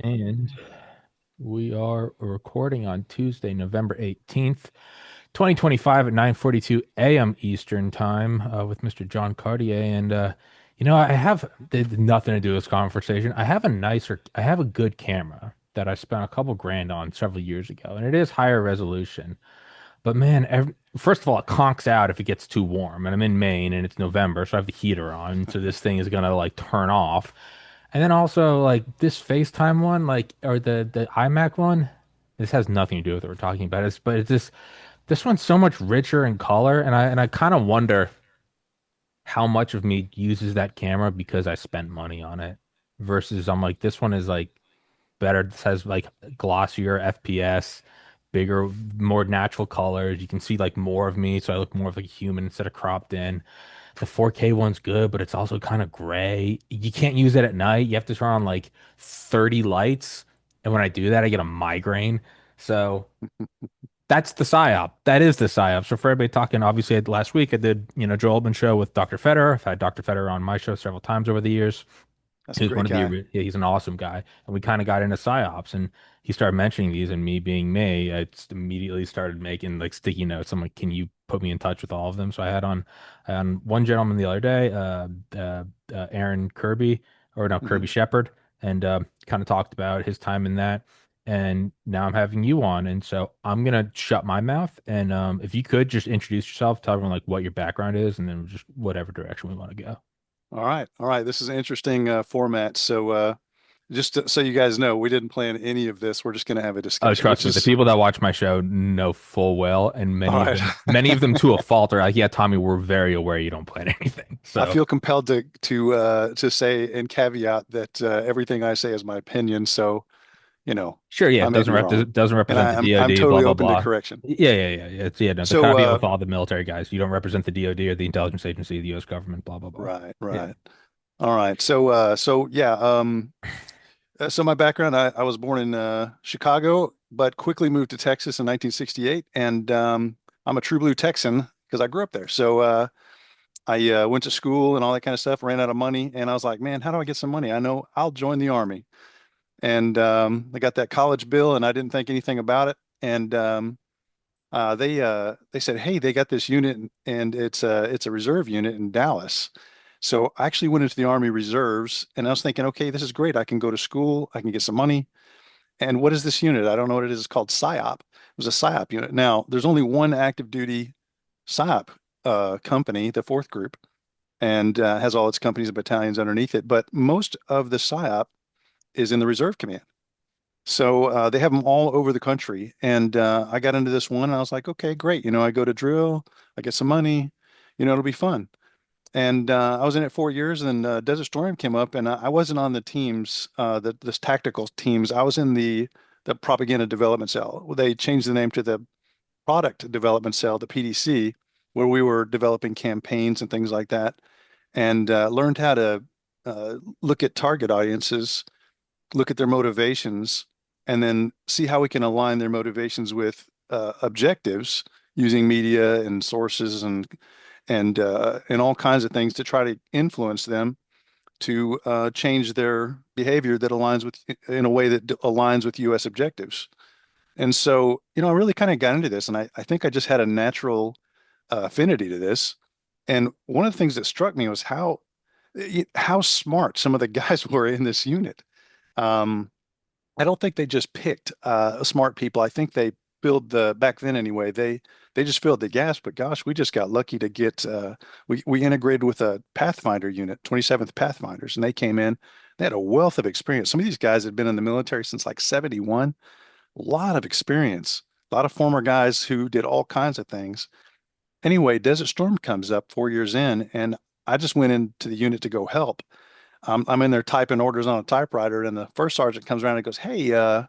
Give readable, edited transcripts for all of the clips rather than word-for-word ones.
And we are recording on Tuesday, November 18th, 2025 at 9:42 a.m. Eastern Time with Mr. Jon Cartier. And I have nothing to do with this conversation. I have a good camera that I spent a couple grand on several years ago, and it is higher resolution. But man, first of all, it conks out if it gets too warm, and I'm in Maine and it's November, so I have the heater on, so this thing is gonna like turn off. And then also like this FaceTime one, like or the iMac one, this has nothing to do with what we're talking about. But it's this one's so much richer in color, and I kind of wonder how much of me uses that camera because I spent money on it versus I'm like this one is like better. This has like glossier FPS, bigger, more natural colors. You can see like more of me, so I look more of like a human instead of cropped in. The 4K one's good, but it's also kind of gray. You can't use it at night. You have to turn on like 30 lights. And when I do that, I get a migraine. So that's the PSYOP. That is the PSYOP. So for everybody talking, obviously last week I did, Joe Oldman show with Dr. Federer. I've had Dr. Federer on my show several times over the years. That's He a was one great of the, guy. yeah, he's an awesome guy. And we kind of got into PSYOPs and he started mentioning these and me being me, I just immediately started making like sticky notes. I'm like, can you put me in touch with all of them? So I had on one gentleman the other day, Aaron Kirby, or no, Hmm. Kirby Shepherd, and kind of talked about his time in that. And now I'm having you on. And so I'm gonna shut my mouth. And if you could just introduce yourself, tell everyone like what your background is, and then just whatever direction we want to go. All right. All right. This is an interesting format. So you guys know, we didn't plan any of this. We're just going to have a Oh, discussion, trust which me, the is people that watch my show know full well, and all right. many of them to a fault are like, "Yeah, Tommy, we're very aware you don't plan anything." I So, feel compelled to say and caveat that everything I say is my opinion. So, sure, yeah, I it may be wrong, doesn't and represent the I'm DoD, blah totally blah open to blah. correction. Yeah. No, the So, caveat with all the military guys, you don't represent the DoD or the intelligence agency, the U.S. government, blah blah blah. right, Yeah. right. All right. So yeah. So my background, I was born in Chicago, but quickly moved to Texas in 1968, and I'm a true blue Texan because I grew up there. I went to school and all that kind of stuff, ran out of money, and I was like, man, how do I get some money? I know I'll join the Army. And I got that college bill, and I didn't think anything about it. And they said, hey, they got this unit, and it's a reserve unit in Dallas. So I actually went into the Army Reserves, and I was thinking, okay, this is great. I can go to school, I can get some money. And what is this unit? I don't know what it is. It's called PSYOP. It was a PSYOP unit. Now, there's only one active duty PSYOP company, the fourth group, and has all its companies and battalions underneath it. But most of the PSYOP is in the Reserve Command. So they have them all over the country. And I got into this one and I was like, okay, great. I go to drill, I get some money, it'll be fun. And I was in it 4 years, and then Desert Storm came up, and I wasn't on the teams, this tactical teams. I was in the propaganda development cell. Well, they changed the name to the product development cell, the PDC, where we were developing campaigns and things like that, and learned how to look at target audiences, look at their motivations, and then see how we can align their motivations with objectives using media and sources and all kinds of things to try to influence them to change their behavior that aligns with in a way that aligns with U.S. objectives. And so, I really kind of got into this, and I think I just had a natural affinity to this. And one of the things that struck me was how smart some of the guys were in this unit. Um, I don't think they just picked smart people. I think they build the back then anyway. They just filled the gas. But gosh, we just got lucky to get we integrated with a Pathfinder unit, 27th Pathfinders, and they came in. They had a wealth of experience. Some of these guys had been in the military since like 71. A lot of experience. A lot of former guys who did all kinds of things. Anyway, Desert Storm comes up 4 years in, and I just went into the unit to go help. I'm in there typing orders on a typewriter, and the first sergeant comes around and goes, "Hey,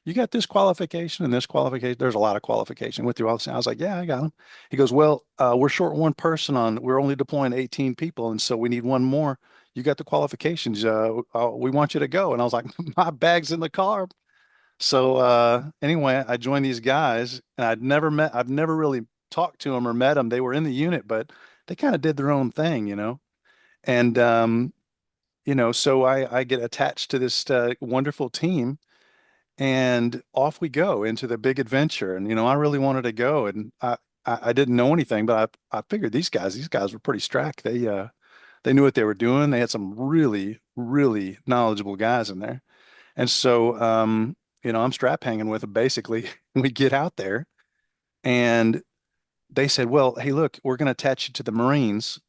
you got this qualification and this qualification." There's a lot of qualification with you all. I was like, "Yeah, I got them." He goes, "Well, we're short one person on. We're only deploying 18 people, and so we need one more. You got the qualifications. We want you to go." And I was like, "My bag's in the car." So anyway, I joined these guys, and I've never really talked to them or met them. They were in the unit, but they kind of did their own thing. And so I get attached to this wonderful team, and off we go into the big adventure. And I really wanted to go, and I didn't know anything, but I figured these guys were pretty strapped. They knew what they were doing. They had some really, really knowledgeable guys in there. And so, I'm strap hanging with them basically. We get out there, and they said, well, hey, look, we're going to attach you to the Marines.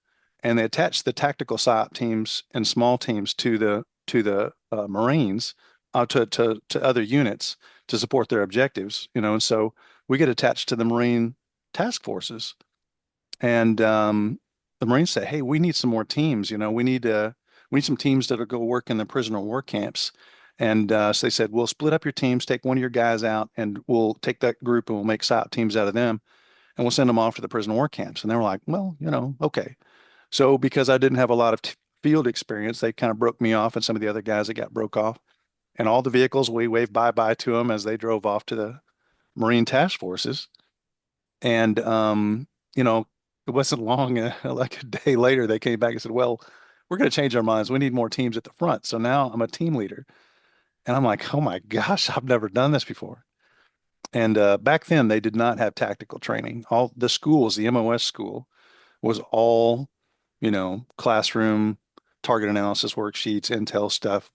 And they attached the tactical PSYOP teams and small teams to the Marines, to other units to support their objectives. And so we get attached to the Marine task forces. And the Marines say, hey, we need some more teams. We need some teams that'll go work in the prisoner of war camps. And so they said, we'll split up your teams, take one of your guys out, and we'll take that group and we'll make PSYOP teams out of them, and we'll send them off to the prisoner of war camps. And they were like, well, okay. So because I didn't have a lot of field experience, they kind of broke me off and some of the other guys that got broke off. And all the vehicles, we waved bye-bye to them as they drove off to the Marine task forces. And, it wasn't long, like a day later, they came back and said, well, we're going to change our minds. We need more teams at the front. So now I'm a team leader. And I'm like, oh my gosh, I've never done this before. And back then, they did not have tactical training. All the schools, the MOS school, was all, classroom, target analysis worksheets, intel stuff,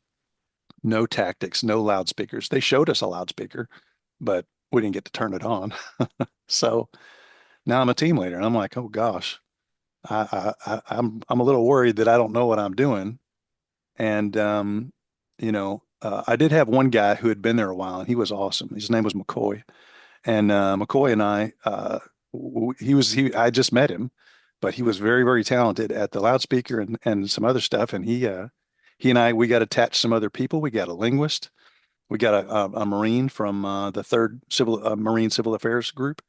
no tactics, no loudspeakers. They showed us a loudspeaker, but we didn't get to turn it on. So now I'm a team leader, and I'm like, oh gosh, I'm a little worried that I don't know what I'm doing. And I did have one guy who had been there a while, and he was awesome. His name was McCoy, and McCoy and I, I just met him, but he was very, very talented at the loudspeaker and some other stuff. And he and I, we got attached some other people. We got a linguist, we got a Marine from the Third Civil Marine Civil Affairs Group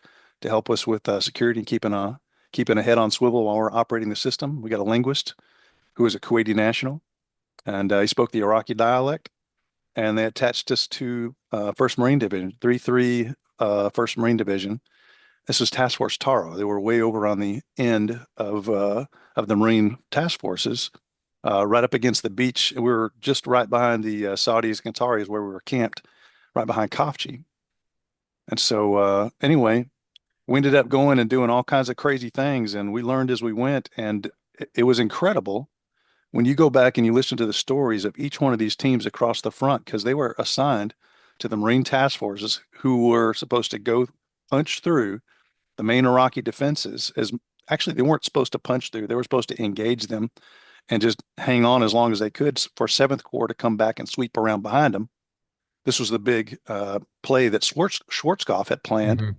to help us with security and keeping a head on swivel while we're operating the system. We got a linguist who is a Kuwaiti national, and he spoke the Iraqi dialect. And they attached us to First Marine Division, 3-3 First Marine Division. This was Task Force Taro. They were way over on the end of the Marine task forces, right up against the beach. We were just right behind the Saudis and Qataris where we were camped, right behind Kafji. And so anyway, we ended up going and doing all kinds of crazy things, and we learned as we went, and it was incredible when you go back and you listen to the stories of each one of these teams across the front, because they were assigned to the Marine task forces who were supposed to go punch through the main Iraqi defenses. As actually, they weren't supposed to punch through; they were supposed to engage them and just hang on as long as they could for Seventh Corps to come back and sweep around behind them. This was the big play that Schwarzkopf had planned. Hmm.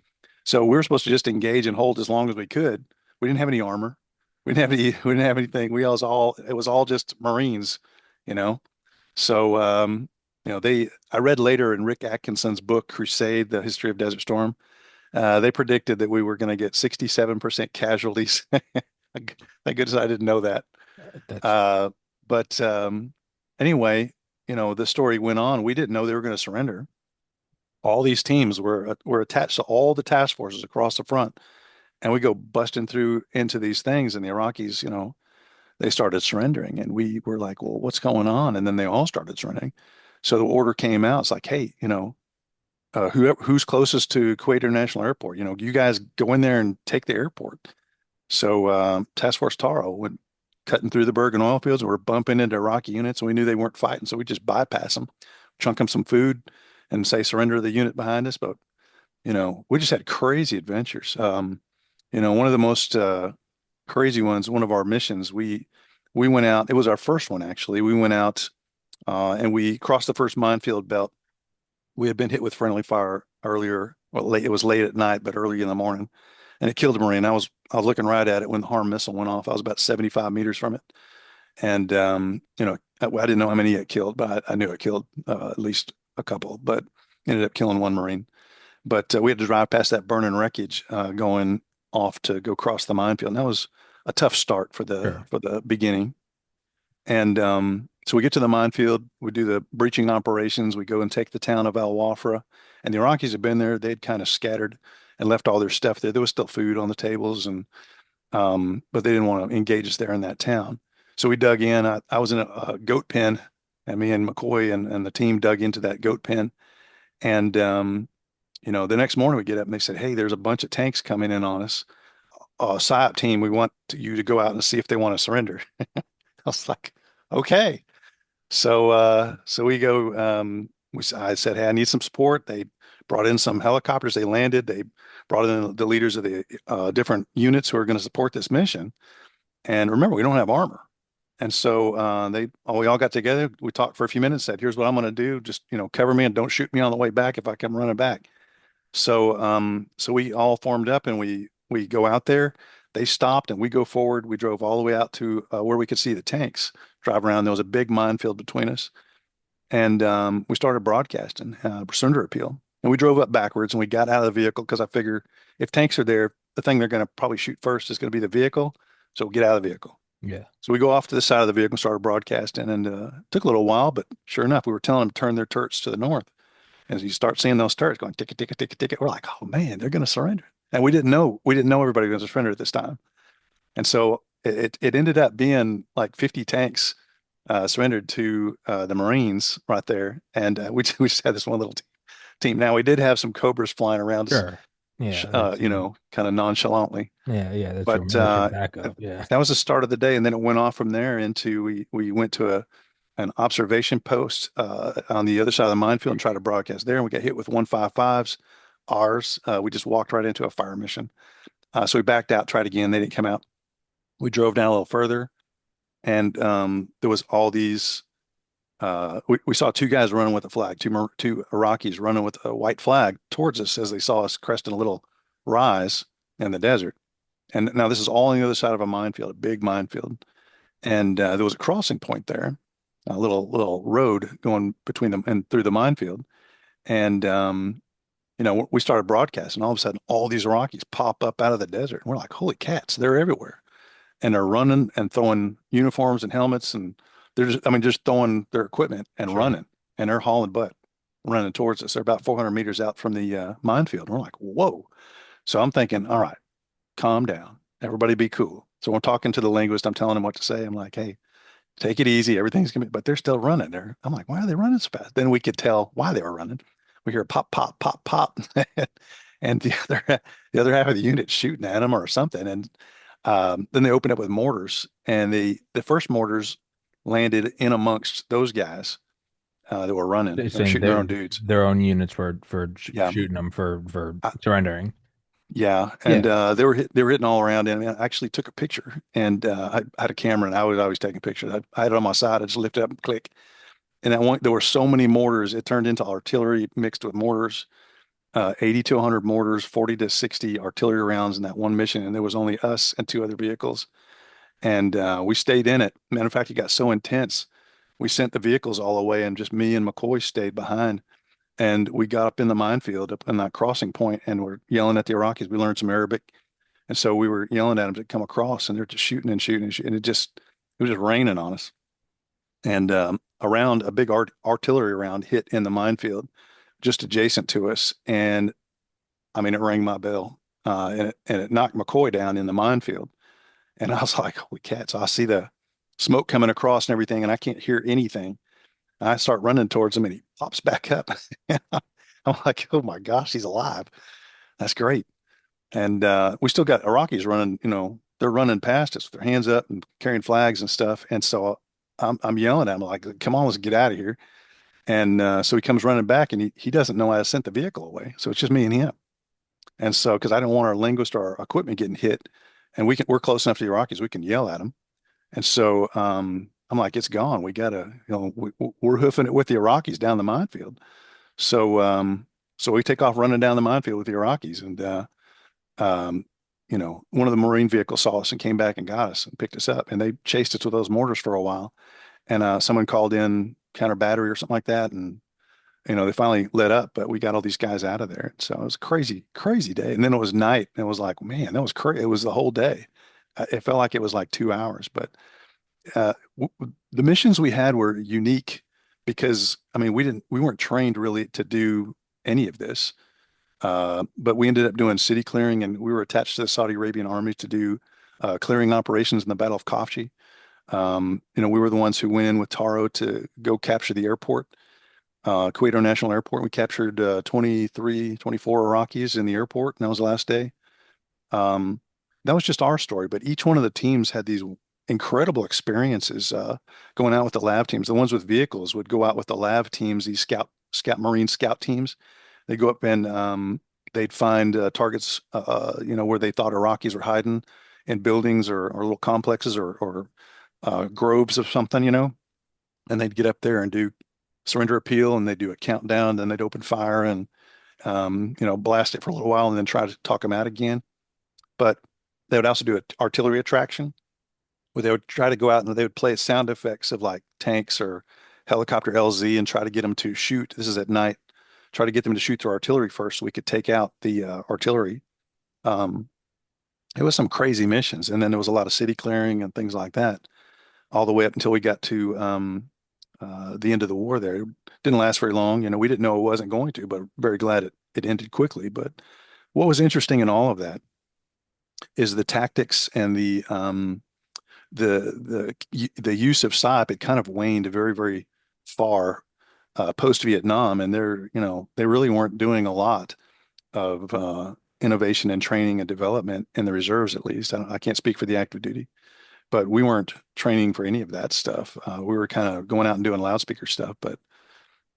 So we were supposed to just engage and hold as long as we could. We didn't have any armor. We didn't have anything. It was all just Marines, you know. So I read later in Rick Atkinson's book Crusade: The History of Desert Storm. They predicted that we were going to get 67% casualties. Thank goodness I didn't know that. That's Uh, but anyway, the story went on. We didn't know they were going to surrender. All these teams were attached to all the task forces across the front, and we go busting through into these things, and the Iraqis, they started surrendering, and we were like, well, what's going on? And then they all started surrendering. So the order came out. It's like, hey, who's closest to Kuwait International Airport? You guys go in there and take the airport. So Task Force Taro went cutting through the Bergen oil fields, and we're bumping into Iraqi units, and we knew they weren't fighting, so we just bypass them, chunk them some food, and say surrender to the unit behind us. But we just had crazy adventures. One of the most crazy ones, one of our missions, we went out. It was our first one actually. We went out and we crossed the first minefield belt. We had been hit with friendly fire earlier. Well, late, it was late at night, but early in the morning, and it killed a Marine. I was looking right at it when the HARM missile went off. I was about 75 meters from it, and I didn't know how many it killed, but I knew it killed at least a couple. But ended up killing one Marine. But we had to drive past that burning wreckage, going off to go cross the minefield. And that was a tough start for the sure. beginning. And so we get to the minefield, we do the breaching operations, we go and take the town of Al Wafra. And the Iraqis had been there, they'd kind of scattered and left all their stuff there. There was still food on the tables, and but they didn't want to engage us there in that town. So we dug in. I was in a goat pen, and me and McCoy and the team dug into that goat pen. And the next morning we get up and they said, "Hey, there's a bunch of tanks coming in on us. PSYOP team, we want you to go out and see if they want to surrender." I was like, "Okay." So we go. I said, "Hey, I need some support." They brought in some helicopters. They landed. They brought in the leaders of the different units who are going to support this mission. And remember, we don't have armor. And so we all got together. We talked for a few minutes. Said, "Here's what I'm going to do. Just cover me and don't shoot me on the way back if I come running back." So we all formed up and we go out there. They stopped and we go forward. We drove all the way out to where we could see the tanks drive around. There was a big minefield between us, and we started broadcasting surrender appeal. And we drove up backwards and we got out of the vehicle because I figure if tanks are there, the thing they're going to probably shoot first is going to be the vehicle. So we'll get out of the vehicle. Yeah. So we go off to the side of the vehicle and started broadcasting, and it took a little while, but sure enough, we were telling them to turn their turrets to the north. As you start seeing those turrets going ticket, ticket, ticket, ticket, we're like, oh man, they're going to surrender. And we didn't know everybody was going to surrender at this time. And so it ended up being like 50 tanks surrendered to the Marines right there. And we just had this one little team. Now we did have some Cobras flying around us, Sure. Yeah, that's kind of nonchalantly. yeah, that's your But military backup. Yeah. that was the start of the day. And then it went off from there into we went to an observation post on the other side of the minefield and tried to broadcast there. And we got hit with 155s. Ours, we just walked right into a fire mission. So we backed out, tried again. They didn't come out. We drove down a little further, and there was all these. We saw two guys running with a flag, two Iraqis running with a white flag towards us as they saw us cresting a little rise in the desert. And now this is all on the other side of a minefield, a big minefield. And there was a crossing point there, a little road going between them and through the minefield. And we started broadcasting. All of a sudden, all these Iraqis pop up out of the desert. And we're like, "Holy cats, they're everywhere!" And they're running and throwing uniforms and helmets, and they're just throwing their equipment and Sure. running, and they're hauling butt, running towards us. They're about 400 meters out from the minefield. And we're like, "Whoa!" So I'm thinking, "All right, calm down, everybody, be cool." So I'm talking to the linguist. I'm telling him what to say. I'm like, "Hey, take it easy. Everything's gonna be," but they're still running there. I'm like, "Why are they running so fast?" Then we could tell why they were running. We hear pop, pop, pop, pop, and the other half of the unit shooting at them or something. And then they opened up with mortars, and the first mortars landed in amongst those guys that were running. They're They were saying shooting their own dudes. their own units for Yeah, shooting them for I, surrendering. yeah, and Yeah. they were hitting all around. And I actually took a picture, and I had a camera, and I was always taking pictures. I had it on my side. I just lifted up and click. And that one, there were so many mortars, it turned into artillery mixed with mortars. 80 to 100 mortars, 40 to 60 artillery rounds in that one mission. And there was only us and two other vehicles. And we stayed in it. Matter of fact, it got so intense, we sent the vehicles all away, and just me and McCoy stayed behind. And we got up in the minefield, up in that crossing point, and we're yelling at the Iraqis. We learned some Arabic. And so we were yelling at them to come across, and they're just shooting and shooting and shooting. It was just raining on us. And around a big artillery round hit in the minefield just adjacent to us. And I mean, it rang my bell, and it knocked McCoy down in the minefield. And I was like, "Holy cats!" I see the smoke coming across and everything, and I can't hear anything. I start running towards him, and he pops back up. I'm like, "Oh my gosh, he's alive! That's great!" And we still got Iraqis running. They're running past us with their hands up and carrying flags and stuff. And so I'm yelling at him like, "Come on, let's get out of here!" And so he comes running back, and he doesn't know I sent the vehicle away. So it's just me and him. And so, because I didn't want our linguist or our equipment getting hit, and we're close enough to the Iraqis, we can yell at them. And so I'm like, "It's gone. We gotta, we're hoofing it with the Iraqis down the minefield." So we take off running down the minefield with the Iraqis, and um, one of the Marine vehicles saw us and came back and got us and picked us up, and they chased us with those mortars for a while. And someone called in counter battery or something like that, and they finally let up, but we got all these guys out of there. So it was a crazy, crazy day. And then it was night, and it was like, man, that was crazy. It was the whole day. It felt like it was like 2 hours, but the missions we had were unique because, I mean, we weren't trained really to do any of this. But we ended up doing city clearing, and we were attached to the Saudi Arabian army to do clearing operations in the Battle of Khafji. We were the ones who went in with Taro to go capture the airport, Kuwait International Airport. We captured 23, 24 Iraqis in the airport, and that was the last day. Um, that was just our story, but each one of the teams had these incredible experiences going out with the lav teams. The ones with vehicles would go out with the lav teams, these Marine scout teams. They go up and they'd find targets, where they thought Iraqis were hiding in buildings or little complexes or groves of something, and they'd get up there and do surrender appeal, and they'd do a countdown, then they'd open fire and blast it for a little while and then try to talk them out again. But they would also do an artillery attraction where they would try to go out and they would play sound effects of like tanks or helicopter LZ and try to get them to shoot. This is at night. Try to get them to shoot through artillery first so we could take out the artillery. Um, it was some crazy missions. And then there was a lot of city clearing and things like that, all the way up until we got to the end of the war there. It didn't last very long. We didn't know it wasn't going to, but very glad it ended quickly. But what was interesting in all of that is the tactics and the use of PSYOP. It kind of waned very, very far post Vietnam, and they really weren't doing a lot of innovation and training and development in the reserves, at least. I can't speak for the active duty, but we weren't training for any of that stuff. We were kind of going out and doing loudspeaker stuff, but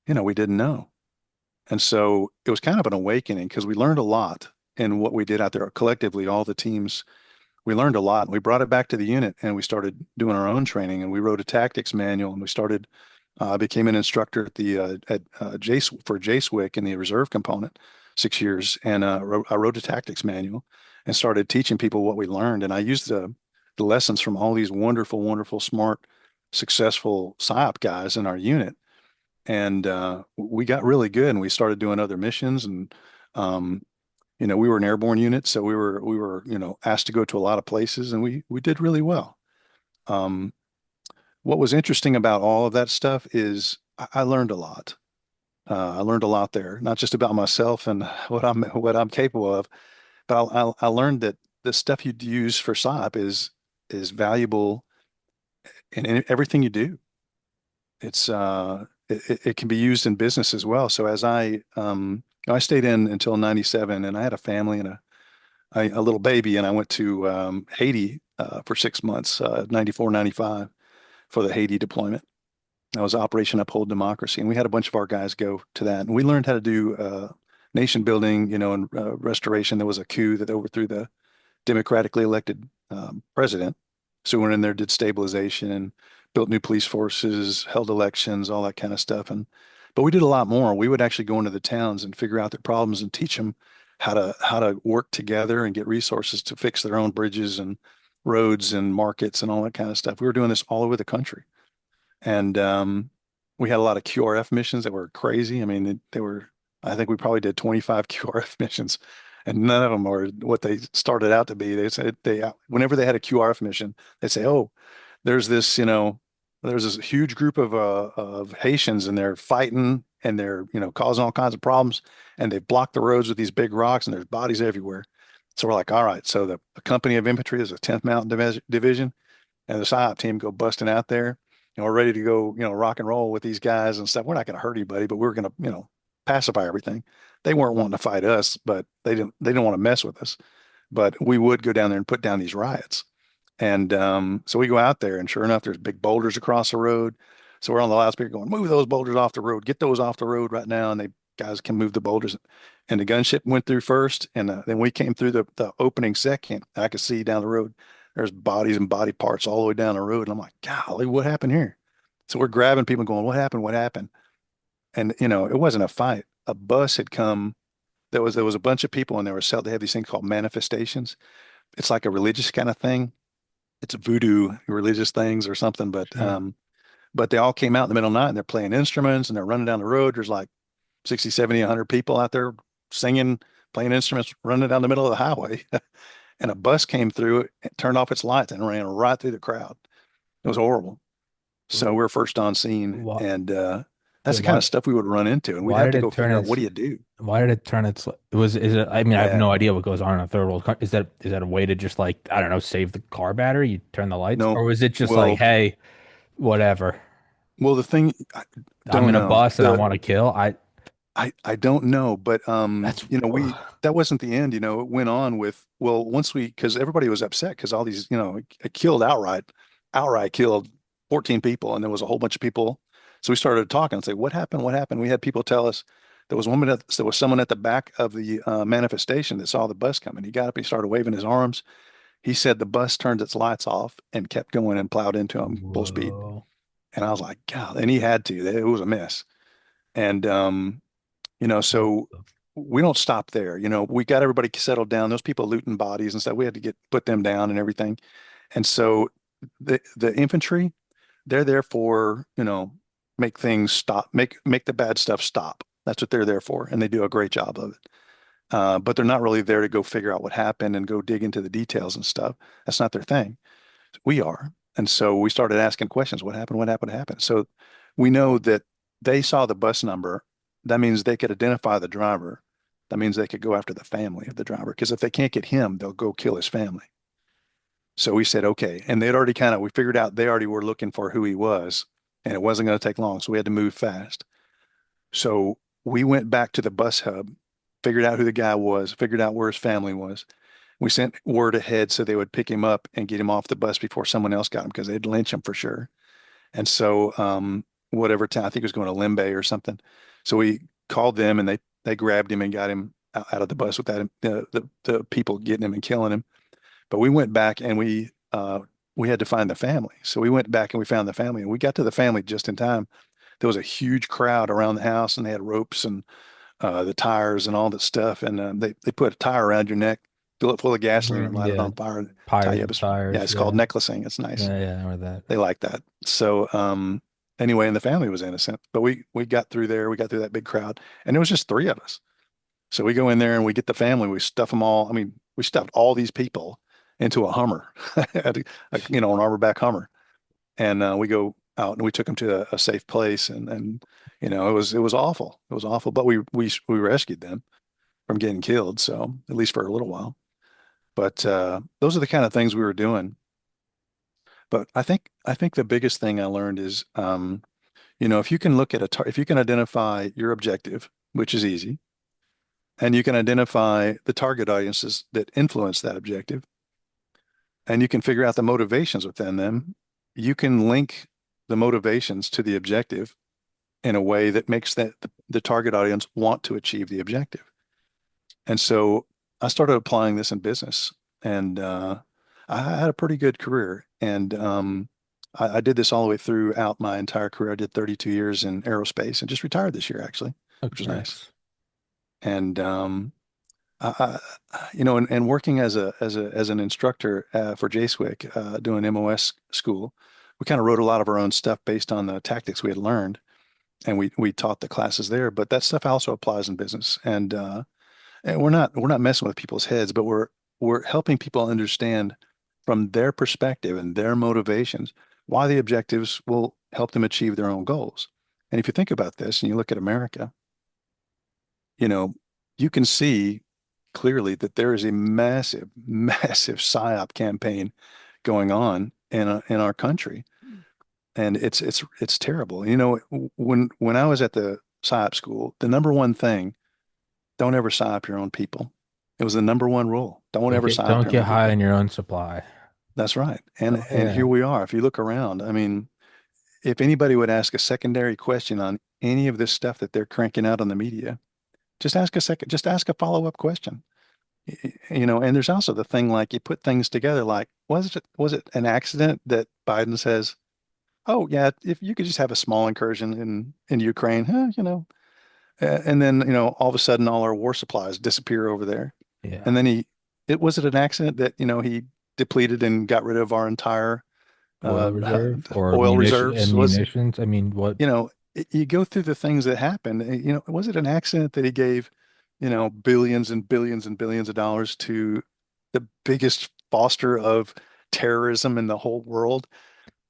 we didn't know. And so it was kind of an awakening because we learned a lot in what we did out there collectively, all the teams. We learned a lot and we brought it back to the unit and we started doing our own training and we wrote a tactics manual and we started became an instructor at the for JSWIC in the reserve component 6 years, and I wrote a tactics manual and started teaching people what we learned. And I used the lessons from all these wonderful, wonderful, smart, successful PSYOP guys in our unit, and we got really good. And we started doing other missions, and we were an airborne unit, so we were asked to go to a lot of places, and we did really well. Um, what was interesting about all of that stuff is I learned a lot. I learned a lot there, not just about myself and what I'm capable of, but I learned that the stuff you'd use for SOP is valuable in everything you do. It can be used in business as well. So as I stayed in until 97, and I had a family and a little baby, and I went to Haiti for 6 months, 94, 95 for the Haiti deployment. That was Operation Uphold Democracy. And we had a bunch of our guys go to that. And we learned how to do nation building, and restoration. There was a coup that overthrew the democratically elected president. So we went in there, did stabilization and built new police forces, held elections, all that kind of stuff. But we did a lot more. We would actually go into the towns and figure out their problems and teach them how to work together and get resources to fix their own bridges and roads and markets and all that kind of stuff. We were doing this all over the country. And we had a lot of QRF missions that were crazy. I mean, I think we probably did 25 QRF missions, and none of them were what they started out to be. They said whenever they had a QRF mission, they'd say, "Oh, there's this huge group of Haitians, and they're fighting and they're causing all kinds of problems, and they've blocked the roads with these big rocks, and there's bodies everywhere." So we're like, "All right." So the company of infantry is a 10th Mountain Division, and the PSYOP team go busting out there. We're ready to go, rock and roll with these guys and stuff. We're not going to hurt anybody, but we're going to, pacify everything. They weren't wanting to fight us, but they didn't want to mess with us. But we would go down there and put down these riots. And so we go out there, and sure enough, there's big boulders across the road. So we're on the loudspeaker going, "Move those boulders off the road. Get those off the road right now." And they guys can move the boulders. And the gunship went through first, and then we came through the opening second. I could see down the road there's bodies and body parts all the way down the road. And I'm like, "Golly, what happened here?" So we're grabbing people going, "What happened? What happened?" And it wasn't a fight. A bus had come. There was a bunch of people, and they have these things called manifestations. It's like a religious kind of thing. It's voodoo religious things or something, Sure. but they all came out in the middle of the night and they're playing instruments and they're running down the road. There's like 60, 70, 100 people out there singing, playing instruments, running down the middle of the highway. And a bus came through, it turned off its lights and ran right through the crowd. It was horrible. So we're first on scene, Wha- and That's the kind of stuff we would run into, and we'd Why have did to it go turn figure out what its do you do? why did it turn its it was is it I mean I have Yeah, no idea what goes on in a third world country. Is that a way to just like I don't know save the car battery? You turn the lights, no. or was it just like Well, hey whatever well, the thing I I'm don't in a know. bus and I want to kill I don't know, but that's we that wasn't the end. It went on with well, once we because everybody was upset because all these it killed outright killed 14 people, and there was a whole bunch of people. So we started talking and say, what happened? What happened? We had people tell us there was someone at the back of the manifestation that saw the bus coming. He got up, he started waving his arms. He said the bus turned its lights off and kept going and plowed into him full speed. whoa. And I was like, God, and he had to. It was a mess. And so we don't stop there. We got everybody settled down. Those people looting bodies and stuff. We had to put them down and everything. And so the infantry, they're there for, make things stop, make the bad stuff stop. That's what they're there for, and they do a great job of it. But they're not really there to go figure out what happened and go dig into the details and stuff. That's not their thing. We are. And so we started asking questions. What happened? What happened? What happened? So we know that they saw the bus number. That means they could identify the driver. That means they could go after the family of the driver. Because if they can't get him, they'll go kill his family. So we said, okay. And they'd already we figured out they already were looking for who he was, and it wasn't going to take long. So we had to move fast. So we went back to the bus hub, figured out who the guy was, figured out where his family was. We sent word ahead so they would pick him up and get him off the bus before someone else got him because they'd lynch him for sure. And so, whatever town, I think it was going to Limbe or something. So we called them and they grabbed him and got him out of the bus without the people getting him and killing him. But we went back and we had to find the family. So we went back and we found the family, and we got to the family just in time. There was a huge crowd around the house, and they had ropes and the tires and all that stuff. And they put a tire around your neck, fill it full of gasoline, and light it Yeah, on fire, and tie Pirates you up. with Yeah, tires. it's called Yeah, necklacing. It's nice. yeah, I know that. They like that. So anyway, and the family was innocent, but we got through there. We got through that big crowd, and it was just three of us. So we go in there and we get the family. We stuff them all. I mean, we stuffed all these people into a Hummer, an armorback Hummer, and we go out and we took them to a safe place. And it was awful. It was awful, but we rescued them from getting killed. So at least for a little while. But those are the kind of things we were doing. But I think the biggest thing I learned is, if you can if you can identify your objective, which is easy, and you can identify the target audiences that influence that objective, and you can figure out the motivations within them, you can link the motivations to the objective in a way that makes the target audience want to achieve the objective. And so I started applying this in business, and I had a pretty good career. And I did this all the way throughout my entire career. I did 32 years in aerospace and just retired this year, actually, Oh, which was nice. congrats. And and working as an instructor for JSWIC, doing MOS school, we kind of wrote a lot of our own stuff based on the tactics we had learned, and we taught the classes there. But that stuff also applies in business, and we're not messing with people's heads, but we're helping people understand from their perspective and their motivations why the objectives will help them achieve their own goals. And if you think about this and you look at America, you know, you can see clearly that there is a massive, massive PSYOP campaign going on in our country, and it's terrible. When I was at the PSYOP school, the number one thing, don't ever PSYOP your own people. It was the number one rule. Don't ever PSYOP Don't your get own high people. on your own supply. That's right. And Oh and yeah. here we are. If you look around, I mean, if anybody would ask a secondary question on any of this stuff that they're cranking out on the media, just ask a follow-up question. And there's also the thing like you put things together like, was it an accident that Biden says, oh yeah, if you could just have a small incursion in Ukraine, and then, all of a sudden all our war supplies disappear over there. And Yeah. then was it an accident that, he depleted and got rid of our entire Oil uh, reserve or oil reserves? munitions. I mean, what? You go through the things that happened. Was it an accident that he gave, billions and billions and billions of dollars to the biggest foster of terrorism in the whole world?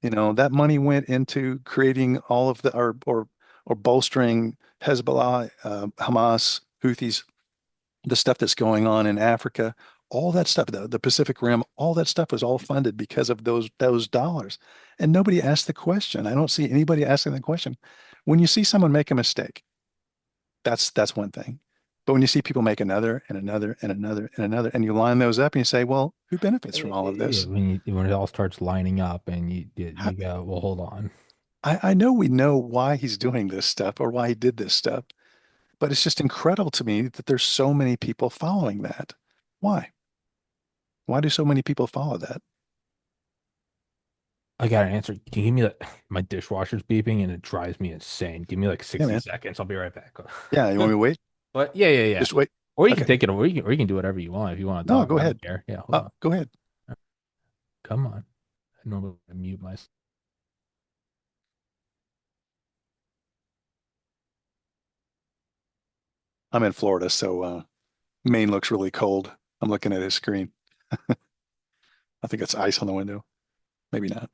That money went into creating all of the or or bolstering Hezbollah, Hamas, Houthis, the stuff that's going on in Africa, all that stuff, the Pacific Rim, all that stuff was all funded because of those dollars. And nobody asked the question. I don't see anybody asking the question. When you see someone make a mistake, that's one thing. But when you see people make another and another and another and another, and you line those up and you say, well, who benefits from all of Yeah, this? when it all starts lining up and How, you go, well, hold on. I know we know why he's doing this stuff or why he did this stuff, but it's just incredible to me that there's so many people following that. Why? Why do so many people follow that? I got an answer. Can you give me my dishwasher's beeping and it drives me insane. Give me like Yeah, 60 man. seconds. I'll be right back. Yeah, you want me to wait? But yeah. Just wait. Or you can Okay. take it, or you can do whatever you want if you want to No, talk. go I don't ahead. care. Yeah, hold on. Go ahead. Come on. I normally mute myself. I'm in Florida, so Maine looks really cold. I'm looking at his screen. I think it's ice on the window. Maybe not.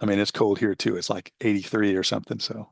I mean, it's cold here too. It's like 83 or something. So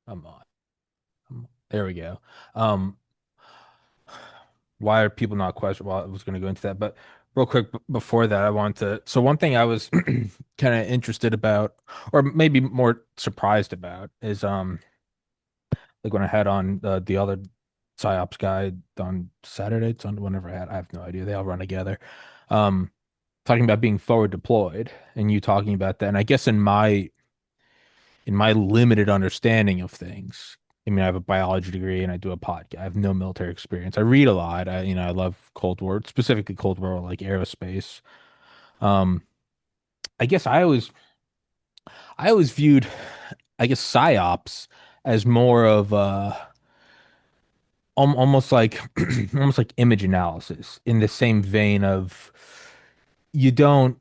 Come on. There we go. Um, why are people not questioning? Well, I was going to go into that, but real quick before that, I want to. So one thing I was kind of interested about, or maybe more surprised about, is like when I had on the other Psy Ops guy on Saturday, Sunday, whenever I have no idea. They all run together. Um, talking about being forward deployed, and you talking about that, and I guess in my limited understanding of things. I mean, I have a biology degree and I do a podcast. I have no military experience. I read a lot. I love Cold War, specifically Cold War, like aerospace. Um, I guess I always viewed, I guess, psyops as more of almost like almost like image analysis in the same vein of you don't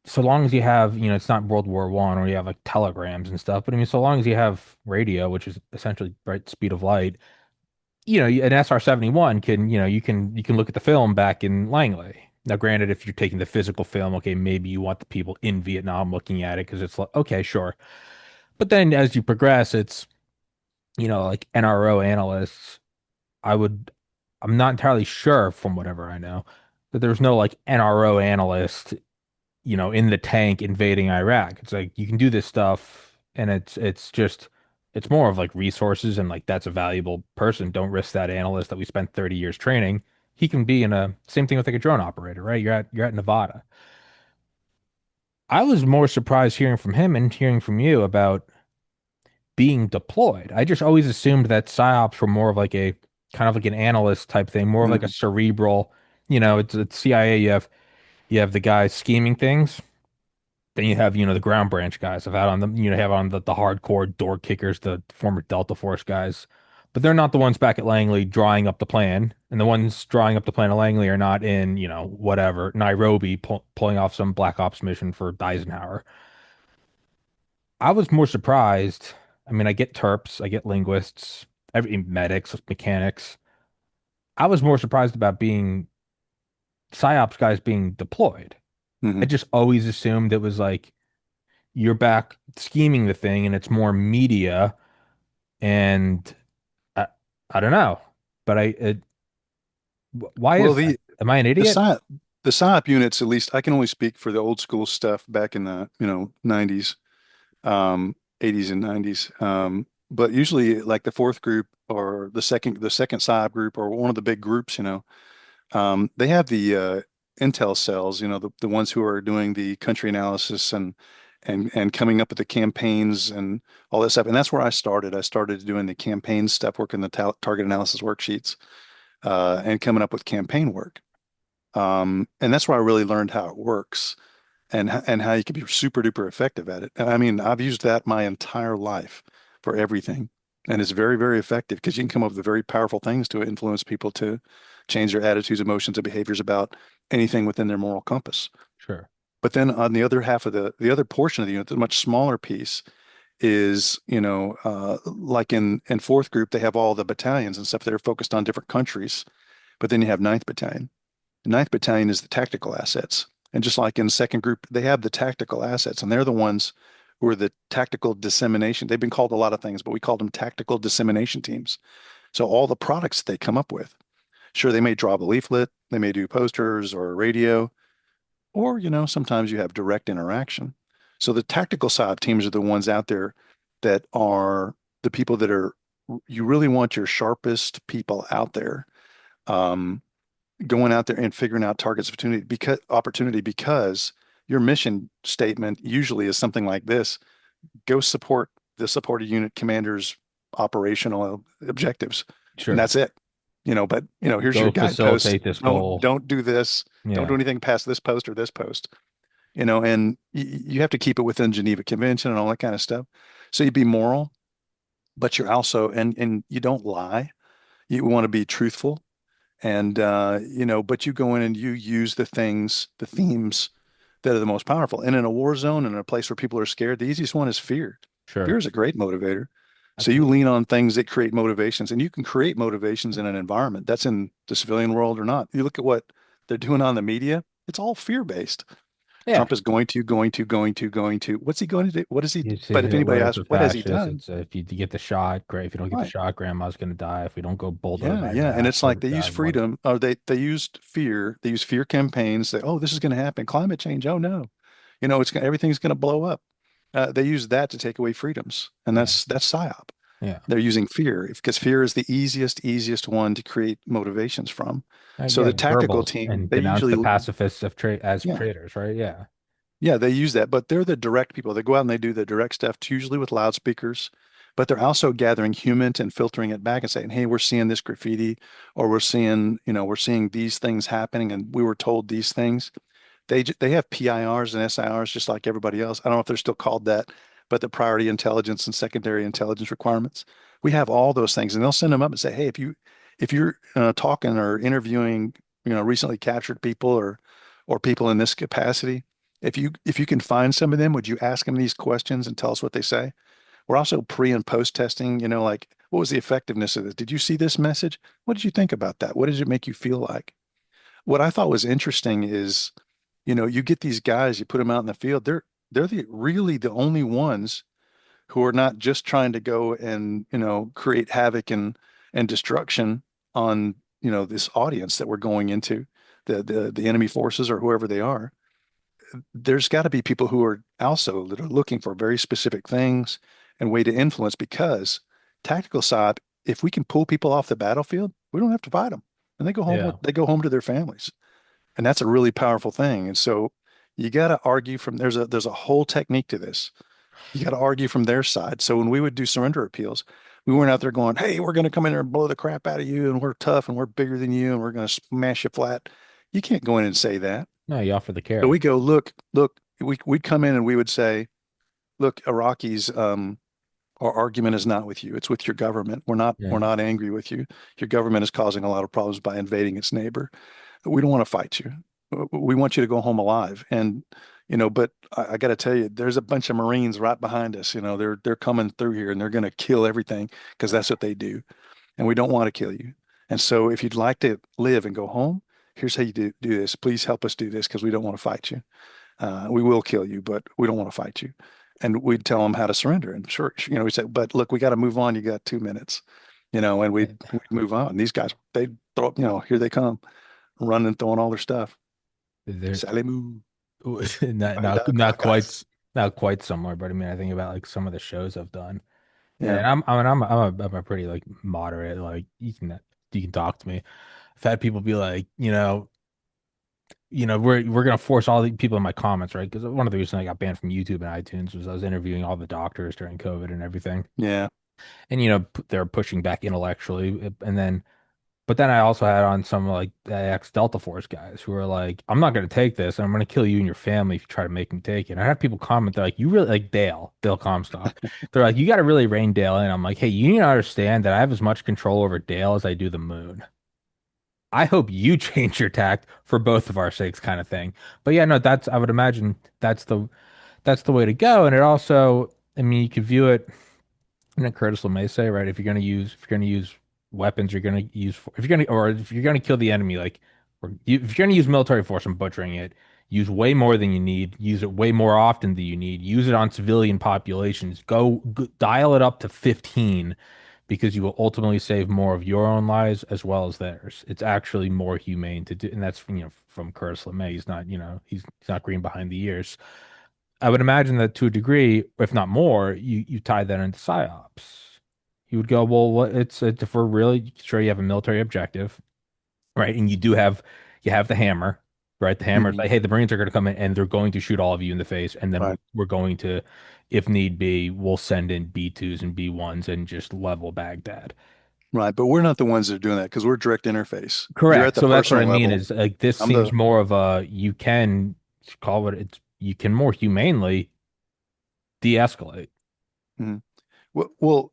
so long as you have, it's not World War One or you have like telegrams and stuff, but I mean, so long as you have radio, which is essentially bright speed of light, an SR-71 can, you can look at the film back in Langley. Now, granted, if you're taking the physical film, okay, maybe you want the people in Vietnam looking at it because it's like, okay, sure. But then as you progress, it's, like NRO analysts, I would, I'm not entirely sure from whatever I know that there's no like NRO analyst, in the tank invading Iraq. It's like you can do this stuff and it's just it's more of like resources and like that's a valuable person. Don't risk that analyst that we spent 30 years training. He can be in a same thing with like a drone operator, right? You're at Nevada. I was more surprised hearing from him and hearing from you about being deployed. I just always assumed that PSYOPs were more of like a kind of like an analyst type thing, more of like a mhm. cerebral, it's CIA. You have the guys scheming things. Then you have, the ground branch guys have had on them, have on the hardcore door kickers, the former Delta Force guys. But they're not the ones back at Langley drawing up the plan. And the ones drawing up the plan at Langley are not in, whatever, Nairobi pulling off some Black Ops mission for Eisenhower. I was more surprised. I mean, I get terps, I get linguists, every medics, mechanics. I was more surprised about being PSYOPs guys being deployed. I Mhm. just always assumed it was like you're back scheming the thing and it's more media and I, I don't know, but why Well, is that? Am I an the idiot? PSYOP the PSYOP units, at least I can only speak for the old school stuff back in the 90s, 80s and 90s. But usually like the fourth group or the second PSYOP group or one of the big groups, they have the intel cells, the ones who are doing the country analysis and coming up with the campaigns and all that stuff. And that's where I started. I started doing the campaign stuff, working the target analysis worksheets, and coming up with campaign work. And that's where I really learned how it works and how you can be super duper effective at it. I mean, I've used that my entire life for everything. And it's very, very effective because you can come up with very powerful things to influence people to change their attitudes, emotions, and behaviors about anything within their moral compass. Sure. But then on the other half of the other portion of the unit, the much smaller piece is, like in fourth group, they have all the battalions and stuff that are focused on different countries. But then you have ninth battalion. The ninth battalion is the tactical assets. And just like in second group, they have the tactical assets, and they're the ones who are the tactical dissemination. They've been called a lot of things, but we call them tactical dissemination teams. So all the products they come up with, sure, they may draw a leaflet, they may do posters or radio, or, sometimes you have direct interaction. So the tactical side teams are the ones out there that are the people that are, you really want your sharpest people out there. Um, Going out there and figuring out targets opportunity because your mission statement usually is something like this: go support the supported unit commander's operational objectives, and Sure. that's it. But here's your Go guideposts. facilitate this Don't goal. don't do this. Don't do Yeah. anything past this post or this post. And you have to keep it within Geneva Convention and all that kind of stuff. So you be moral, but you're also and you don't lie. You want to be truthful and but you go in and you use the themes that are the most powerful. And in a war zone and in a place where people are scared, the easiest one is fear. Fear Sure. is a great motivator. So you Absolutely. lean on things that create motivations, and you can create motivations in an environment that's in the civilian world or not. You look at what they're doing on the media, it's all fear-based. Yeah. Trump is going to. What's he going to do? What is he? You say But if anybody Hitler's asks, a what has he fascist. done? It's if you get the shot, great. If you don't get the Right. shot, grandma's gonna die. If we don't go bulldoze Yeah, that yeah. And guy, it's we're like gonna they use die more. freedom, or they used fear. They use fear campaigns. Say, oh, this is going to happen. Climate change. Oh no, everything's going to blow up. They use that to take away freedoms, and Yeah. that's PSYOP. Yeah. They're using fear because fear is the easiest one to create motivations from. So Yeah. the tactical Verbals team, and they denounce the usually, pacifists of tra as yeah, traitors, right? Yeah. yeah, they use that, but they're the direct people. They go out and they do the direct stuff, usually with loudspeakers, but they're also gathering human and filtering it back and saying, hey, we're seeing this graffiti, or we're seeing these things happening, and we were told these things. They have PIRs and SIRs just like everybody else. I don't know if they're still called that, but the priority intelligence and secondary intelligence requirements. We have all those things, and they'll send them up and say, "Hey, if you're talking or interviewing, recently captured people or people in this capacity, if you can find some of them, would you ask them these questions and tell us what they say?" We're also pre and post testing, like what was the effectiveness of this? Did you see this message? What did you think about that? What did it make you feel like? What I thought was interesting is you get these guys, you put them out in the field, they're really the only ones who are not just trying to go and, create havoc and destruction on, this audience that we're going into, the enemy forces or whoever they are. There's got to be people who are also that are looking for very specific things and way to influence because tactical side, if we can pull people off the battlefield, we don't have to fight them. And Yeah. they go home to their families. And that's a really powerful thing. And so you got to argue from there's a whole technique to this. You got to argue from their side. So when we would do surrender appeals, we weren't out there going, "Hey, we're going to come in there and blow the crap out of you, and we're tough and we're bigger than you, and we're going to smash you flat." You can't go in and say that. No, you offer the So we carrot. go, look, look. We'd come in and we would say, "Look, Iraqis, our argument is not with you. It's with your government. We're not Yeah. we're not angry with you. Your government is causing a lot of problems by invading its neighbor. We don't want to fight you. We want you to go home alive." And but I got to tell you, there's a bunch of Marines right behind us. They're coming through here and they're going to kill everything because that's what they do. And we don't want to kill you. And so if you'd like to live and go home, here's how you do this. Please help us do this because we don't want to fight you. We will kill you, but we don't want to fight you. And we'd tell them how to surrender. And sure, we said, but look, we got to move on. You got 2 minutes, and we'd move on. These guys, they'd throw, here they come, running and throwing all their stuff. They're Salut, not not Baida not Caracas. quite not quite similar, but I mean, I think about like some of the shows I've done. Yeah. And I'm a pretty like moderate, like you can talk to me. I've had people be like, we're gonna force all the people in my comments, right? Because one of the reasons I got banned from YouTube and iTunes was I was interviewing all the doctors during COVID and everything, Yeah. and they're pushing back intellectually, and then but then I also had on some like ex Delta Force guys who are like, I'm not gonna take this, and I'm gonna kill you and your family if you try to make me take it. And I have people comment, they're like, you really like Dale Comstock. They're like, you got to really rein Dale in. I'm like, hey, you need to understand that I have as much control over Dale as I do the moon. I hope you change your tact for both of our sakes, kind of thing. But yeah, no, that's I would imagine that's the way to go. And it also, I mean, you could view it, and Curtis LeMay say, right? If you're gonna use weapons, you're gonna use if you're gonna kill the enemy, like if you're gonna use military force and butchering it, use way more than you need. Use it way more often than you need. Use it on civilian populations. Dial it up to 15 because you will ultimately save more of your own lives as well as theirs. It's actually more humane to do, and that's from Curtis LeMay. He's not he's not green behind the ears. I would imagine that to a degree, if not more, you tie that into psyops. You would go, well, it's if we're really sure you have a military objective, right? And you have the hammer, right? The hammer is Hmm. like, hey, the Marines are going to come in and they're going to shoot all of you in the face, and then Right. we're going to, if need be, we'll send in B2s and B1s and just level Baghdad. Right. But we're not the ones that are doing that because we're direct interface. You're at Correct. the So that's what I personal mean level. is like this I'm seems the more of a you can call it you can more humanely de-escalate. mhm. Well,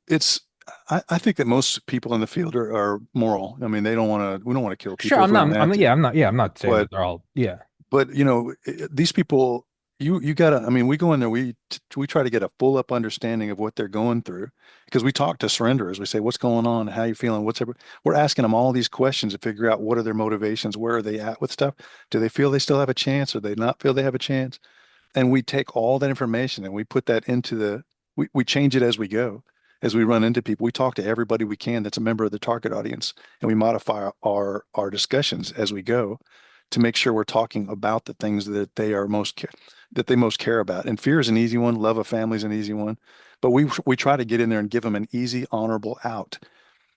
I think that most people in the field are moral. I mean, we don't want to kill Sure, people if we don't have to. I'm not saying But that they're all, yeah, But these people, you gotta. I mean, we go in there. We try to get a full up understanding of what they're going through because we talk to surrenderers. We say, "What's going on? How you feeling? We're asking them all these questions to figure out what are their motivations, where are they at with stuff. Do they feel they still have a chance, or they not feel they have a chance? And we take all that information and we put that into we change it as we go. As we run into people, we talk to everybody we can that's a member of the target audience, and we modify our discussions as we go to make sure we're talking about the things that that they most care about. And fear is an easy one, love of family is an easy one, but we try to get in there and give them an easy, honorable out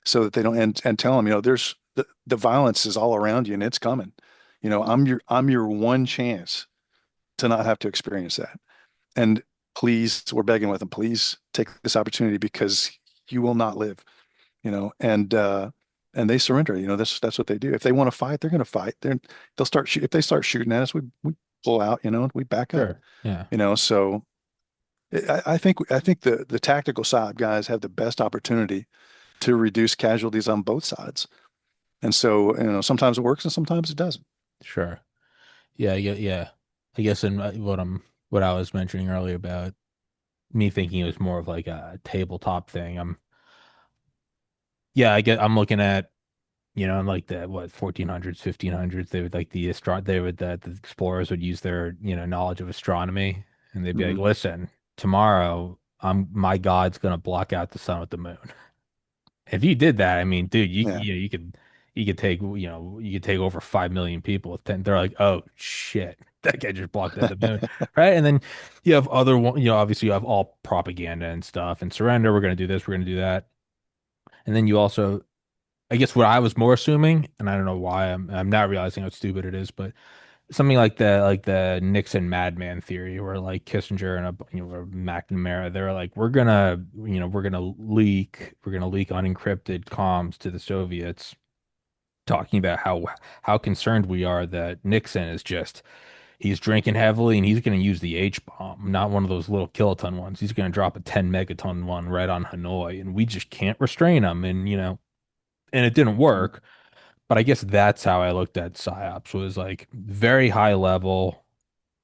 so that they don't and tell them, there's the violence is all around you and it's coming. I'm your one chance to not have to experience that. And please, we're begging with them, please take this opportunity because you will not live, and they surrender. That's what they do. If they want to fight, they're going to fight. If they start shooting at us, we pull out, we back up, sure, yeah, so I think the tactical side guys have the best opportunity to reduce casualties on both sides. And so, sometimes it works and sometimes it doesn't. sure, yeah, yeah. I guess in what I was mentioning earlier about me thinking it was more of like a tabletop thing. I'm looking at in like the what 1400s, 1500s, they would like the explorers would use their knowledge of astronomy, and they'd be like, Hmm. listen, tomorrow my God's gonna block out the sun with the moon. If you did that, I mean, dude, Yeah. you could take over 5 million people with 10. They're like, oh shit, that guy just blocked out the moon, right? And then you have other one, obviously you have all propaganda and stuff and surrender. We're gonna do this, we're gonna do that, and then you also, I guess, what I was more assuming, and I don't know why I'm not realizing how stupid it is, but something like the Nixon madman theory, where like Kissinger and or McNamara, they're like, we're gonna leak unencrypted comms to the Soviets, talking about how concerned we are that Nixon is just he's drinking heavily and he's gonna use the H bomb, not one of those little kiloton ones. He's gonna drop a 10 megaton one right on Hanoi, and we just can't restrain him, and it didn't Mhm. work. But I guess that's how I looked at PSYOPs, was like very high level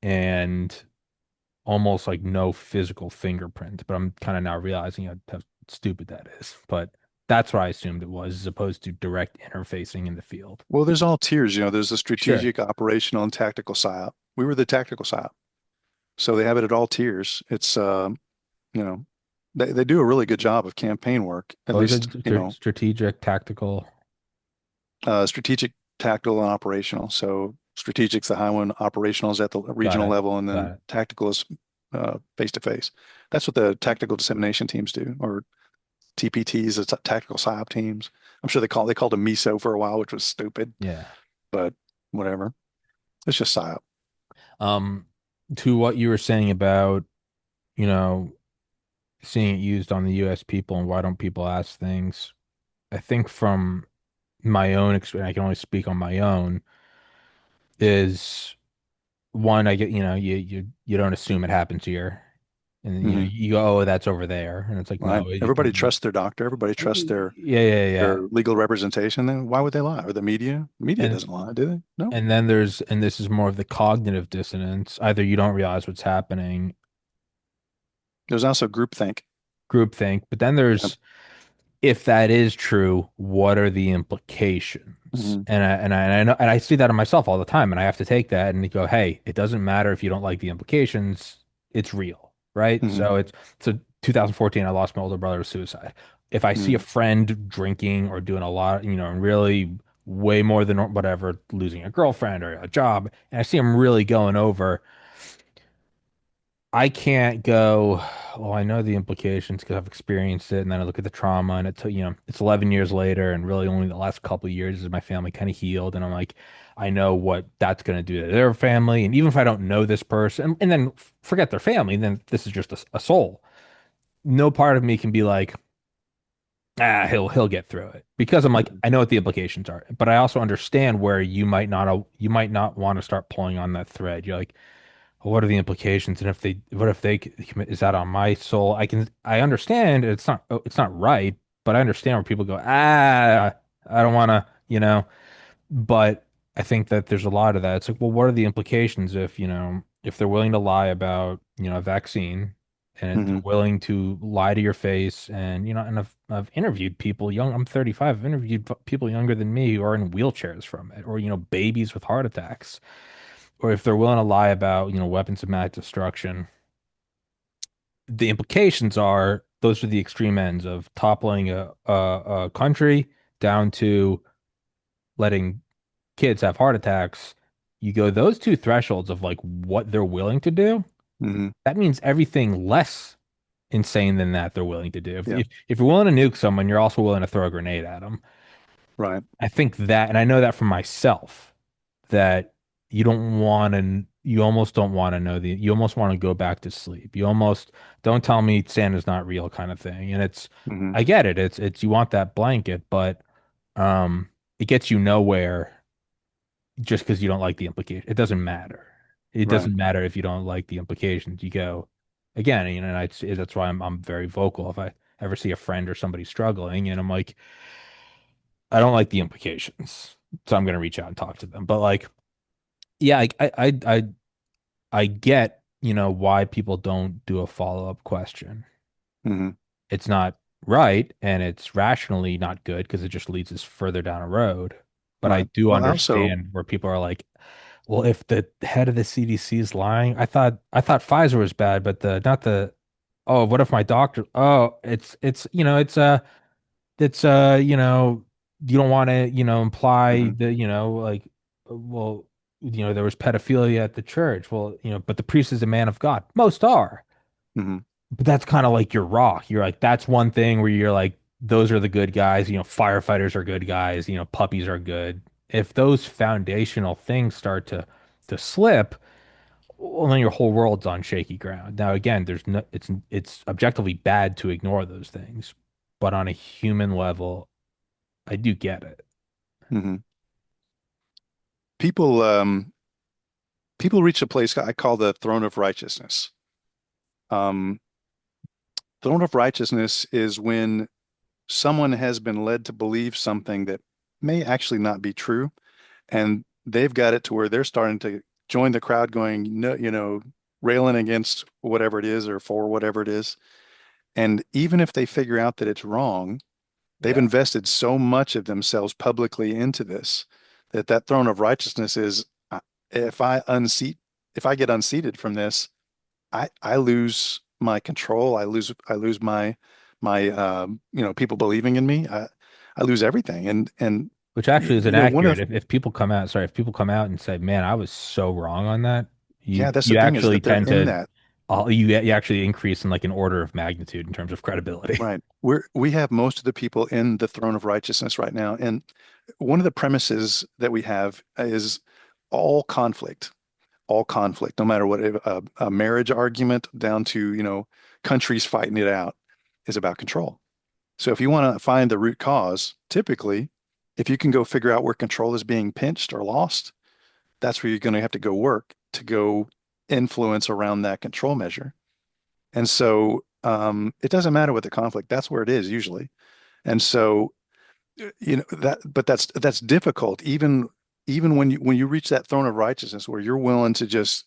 and almost like no physical fingerprint. But I'm kind of now realizing how stupid that is. But that's what I assumed it was, as opposed to direct interfacing in the field. Well, there's all tiers, there's a Sure. strategic, operational, and tactical psyop. We were the tactical psyop. So they have it at all tiers. It's you know, they do a really good job of campaign work, at What was least, it? Strategic, tactical. strategic, tactical, and operational. So strategic's the high one, operational is at the Got regional it. level, and Got then it. tactical is face to face. That's what the tactical dissemination teams do, or TPTs, the tactical psyop teams. I'm sure they called them MISO for a while, which was stupid, Yeah. but whatever. It's just psyop. Um, to what you were saying about, you know, seeing it used on the US people and why don't people ask things? I think from my own experience, I can only speak on my own, is one, I get, you don't assume it happens here. And Hmm. you go, oh, that's over there. And it's like, Right. no, Everybody trusts their doctor. Everybody trusts yeah, yeah, their yeah. legal representation. Then why would they lie? Or the media? The media And doesn't lie, do they? No. then and this is more of the cognitive dissonance. Either you don't realize what's happening, There's also groupthink. groupthink, but then Yep. there's, if that is true, what are the implications? Hmm. And I know, and I see that in myself all the time, and I have to take that and go, hey, it doesn't matter if you don't like the implications, it's real, right? Hmm. So 2014, I lost my older brother to suicide. If I see a Hmm. friend drinking or doing a lot, and really way more than whatever, losing a girlfriend or a job, and I see him really going over, I can't go, well, I know the implications because I've experienced it. And then I look at the trauma and it's 11 years later. And really only the last couple of years is my family kind of healed. And I'm like, I know what that's going to do to their family. And even if I don't know this person and then forget their family, then this is just a soul. No part of me can be like, he'll get through it because I'm like, Hmm. I know what the implications are, but I also understand where you might not want to start pulling on that thread. You're like, what are the implications? And what if they commit, is that on my soul? I understand it's not right, but I understand where people go, I don't want to, but I think that there's a lot of that. It's like, well, what are the implications if, if they're willing to lie about, a vaccine and they're Hmm. willing to lie to your face and, and I've interviewed people I'm 35, I've interviewed people younger than me who are in wheelchairs from it or, babies with heart attacks or if they're willing to lie about, weapons of mass destruction, the implications are those are the extreme ends of toppling a country down to letting kids have heart attacks. You go those two thresholds of like what they're willing to do. Hmm. That means everything less insane than that they're willing to do. Yeah. If you're willing to nuke someone, you're also willing to throw a grenade at them. Right. I think that, and I know that for myself, that you almost don't want to know you almost want to go back to sleep. You almost don't tell me Santa's not real kind of thing. And Hmm. I get it. You want that blanket, but, it gets you nowhere just because you don't like the implication. It doesn't matter. It Right. doesn't matter if you don't like the implications. You go again, and that's why I'm very vocal. If I ever see a friend or somebody struggling, and I'm like, I don't like the implications, so I'm gonna reach out and talk to them. But like, yeah, I get, why people don't do a follow-up question. Hmm. It's not right and it's rationally not good because it just leads us further down a road. But I Right. do Well, also, understand where people are like, well, if the head of the CDC is lying, I thought Pfizer was bad, but the not the oh, what if my doctor it's you don't want to, imply hmm. that, like, well, there was pedophilia at the church. Well, but the priest is a man of God. Most are. Hmm. But that's kind of like your rock. You're like, that's one thing where you're like, those are the good guys. Firefighters are good guys. Puppies are good. If those foundational things start to slip, well, then your whole world's on shaky ground. Now, again, it's objectively bad to ignore those things, but on a human level, I do get it. Hmm. People, people reach a place I call the throne of righteousness. Um, Throne of righteousness is when someone has been led to believe something that may actually not be true, and they've got it to where they're starting to join the crowd, going, no, railing against whatever it is or for whatever it is. And even if they figure out that it's wrong, they've Yeah. invested so much of themselves publicly into this that that throne of righteousness is, if I unseat, if I get unseated from this, I lose my control. I lose my people believing in me. I lose everything. And Which actually is you know one inaccurate. of If people come out, sorry, if people come out and say, "Man, I was so wrong on that," yeah, that's the you thing, is actually that they're tend in to, that. you actually increase in like an order of magnitude in terms of credibility. Right. We have most of the people in the throne of righteousness right now. And one of the premises that we have is all conflict, all conflict, no matter what, a marriage argument down to, countries fighting it out is about control. So if you want to find the root cause, typically, if you can go figure out where control is being pinched or lost, that's where you're going to have to go work to go influence around that control measure. And so it doesn't matter what the conflict, that's where it is usually. And so, but that's difficult, even when you reach that throne of righteousness where you're willing to just,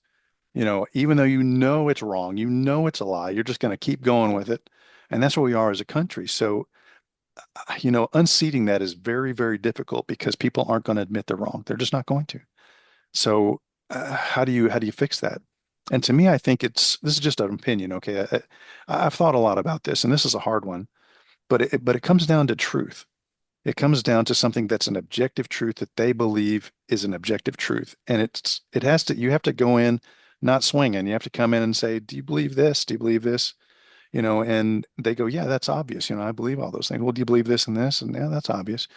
even though you know it's wrong, you know it's a lie, you're just going to keep going with it. And that's where we are as a country. So, unseating that is very, very difficult because people aren't going to admit they're wrong. They're just not going to. So, how do you fix that? And to me, I think this is just an opinion. Okay, I've thought a lot about this, and this is a hard one, but it comes down to truth. It comes down to something that's an objective truth that they believe is an objective truth, and it has to you have to go in not swinging. You have to come in and say, "Do you believe this? Do you believe this?" And they go, "Yeah, that's obvious. I believe all those things." Well, do you believe this and this? And yeah, that's obvious.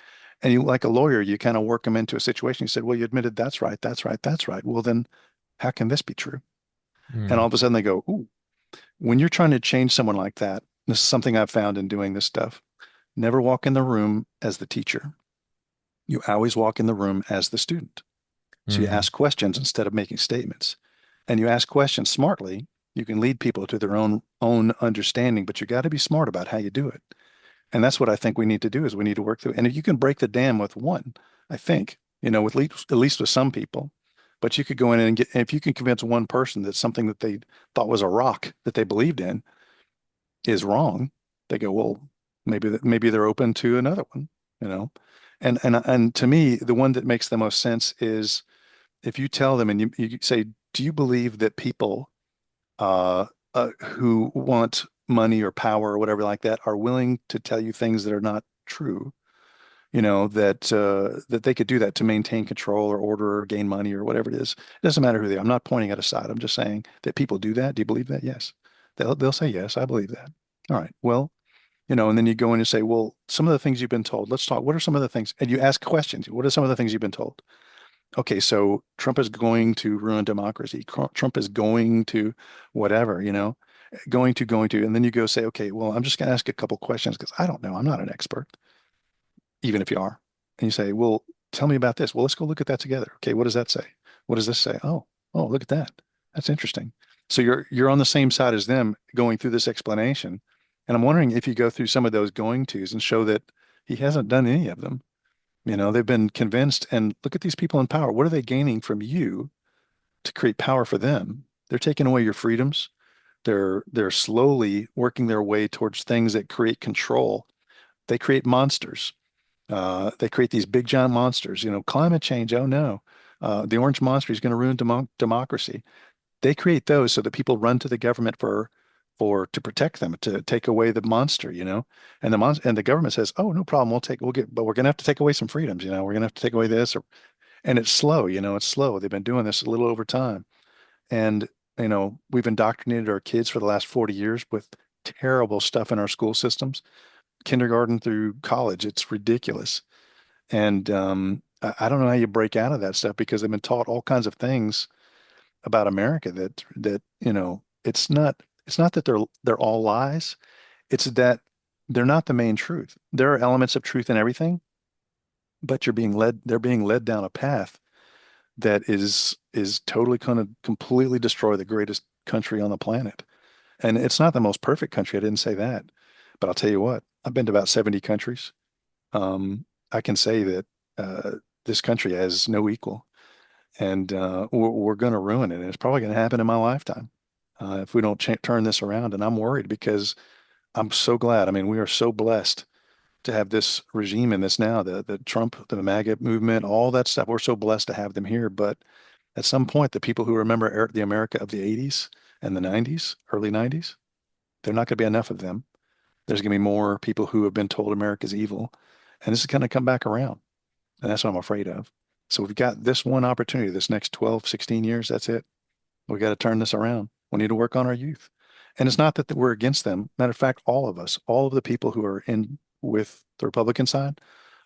And you, like a lawyer, you kind of work them into a situation. You said, "Well, you admitted that's right, that's right, that's right." Well, then how can this be true? And all Mm, of a sudden they go, "Ooh." When you're trying to change someone like that, this is something I've found in doing this stuff. Never walk in the room as the teacher. You always walk in the room as the student. So you mm, ask questions instead of making statements. And you ask questions smartly. You can lead people to their own understanding, but you got to be smart about how you do it. And that's what I think we need to do is we need to work through. And if you can break the dam with one, I think, with at least with some people, but you could go in and if you can convince one person that something that they thought was a rock that they believed in is wrong, they go, well, maybe they're open to another one, you know. And to me, the one that makes the most sense is if you tell them and you say, do you believe that people who want money or power or whatever like that are willing to tell you things that are not true? That they could do that to maintain control or order or gain money or whatever it is. It doesn't matter who they are. I'm not pointing at a side. I'm just saying that people do that. Do you believe that? Yes. They'll say yes, I believe that. All right. Well, and then you go in and say, well, some of the things you've been told. Let's talk. What are some of the things? And you ask questions. What are some of the things you've been told? Okay, so Trump is going to ruin democracy. Trump is going to whatever, going to, and then you go say, okay, well, I'm just going to ask a couple questions because I don't know. I'm not an expert, even if you are. And you say, well, tell me about this. Well, let's go look at that together. Okay, what does that say? What does this say? Oh, look at that. That's interesting. So you're on the same side as them going through this explanation. And I'm wondering if you go through some of those going tos and show that he hasn't done any of them. They've been convinced, and look at these people in power. What are they gaining from you to create power for them? They're taking away your freedoms. They're slowly working their way towards things that create control. They create monsters. They create these big giant monsters. Climate change. Oh no, the orange monster is going to ruin democracy. They create those so that people run to the government for to protect them, to take away the monster. And the government says, oh, no problem, we'll get, but we're going to have to take away some freedoms. We're going to have to take away this, and it's slow. It's slow. They've been doing this a little over time, and we've indoctrinated our kids for the last 40 years with terrible stuff in our school systems, kindergarten through college. It's ridiculous. And I don't know how you break out of that stuff because they've been taught all kinds of things about America that it's not that they're all lies. It's that they're not the main truth. There are elements of truth in everything, but they're being led down a path that is totally going to completely destroy the greatest country on the planet. And it's not the most perfect country. I didn't say that. But I'll tell you what, I've been to about 70 countries. I can say that uh, this country has no equal, and we're going to ruin it. And it's probably going to happen in my lifetime if we don't turn this around. And I'm worried because I'm so glad. I mean, we are so blessed to have this regime in this now, the Trump, the MAGA movement, all that stuff. We're so blessed to have them here. But at some point, the people who remember the America of the 80s and the 90s, early 90s, they're not going to be enough of them. There's going to be more people who have been told America's evil. And this is going to come back around. And that's what I'm afraid of. So we've got this one opportunity, this next 12, 16 years. That's it. We got to turn this around. We need to work on our youth. And it's not that we're against them. Matter of fact, all of us, all of the people who are in with the Republican side,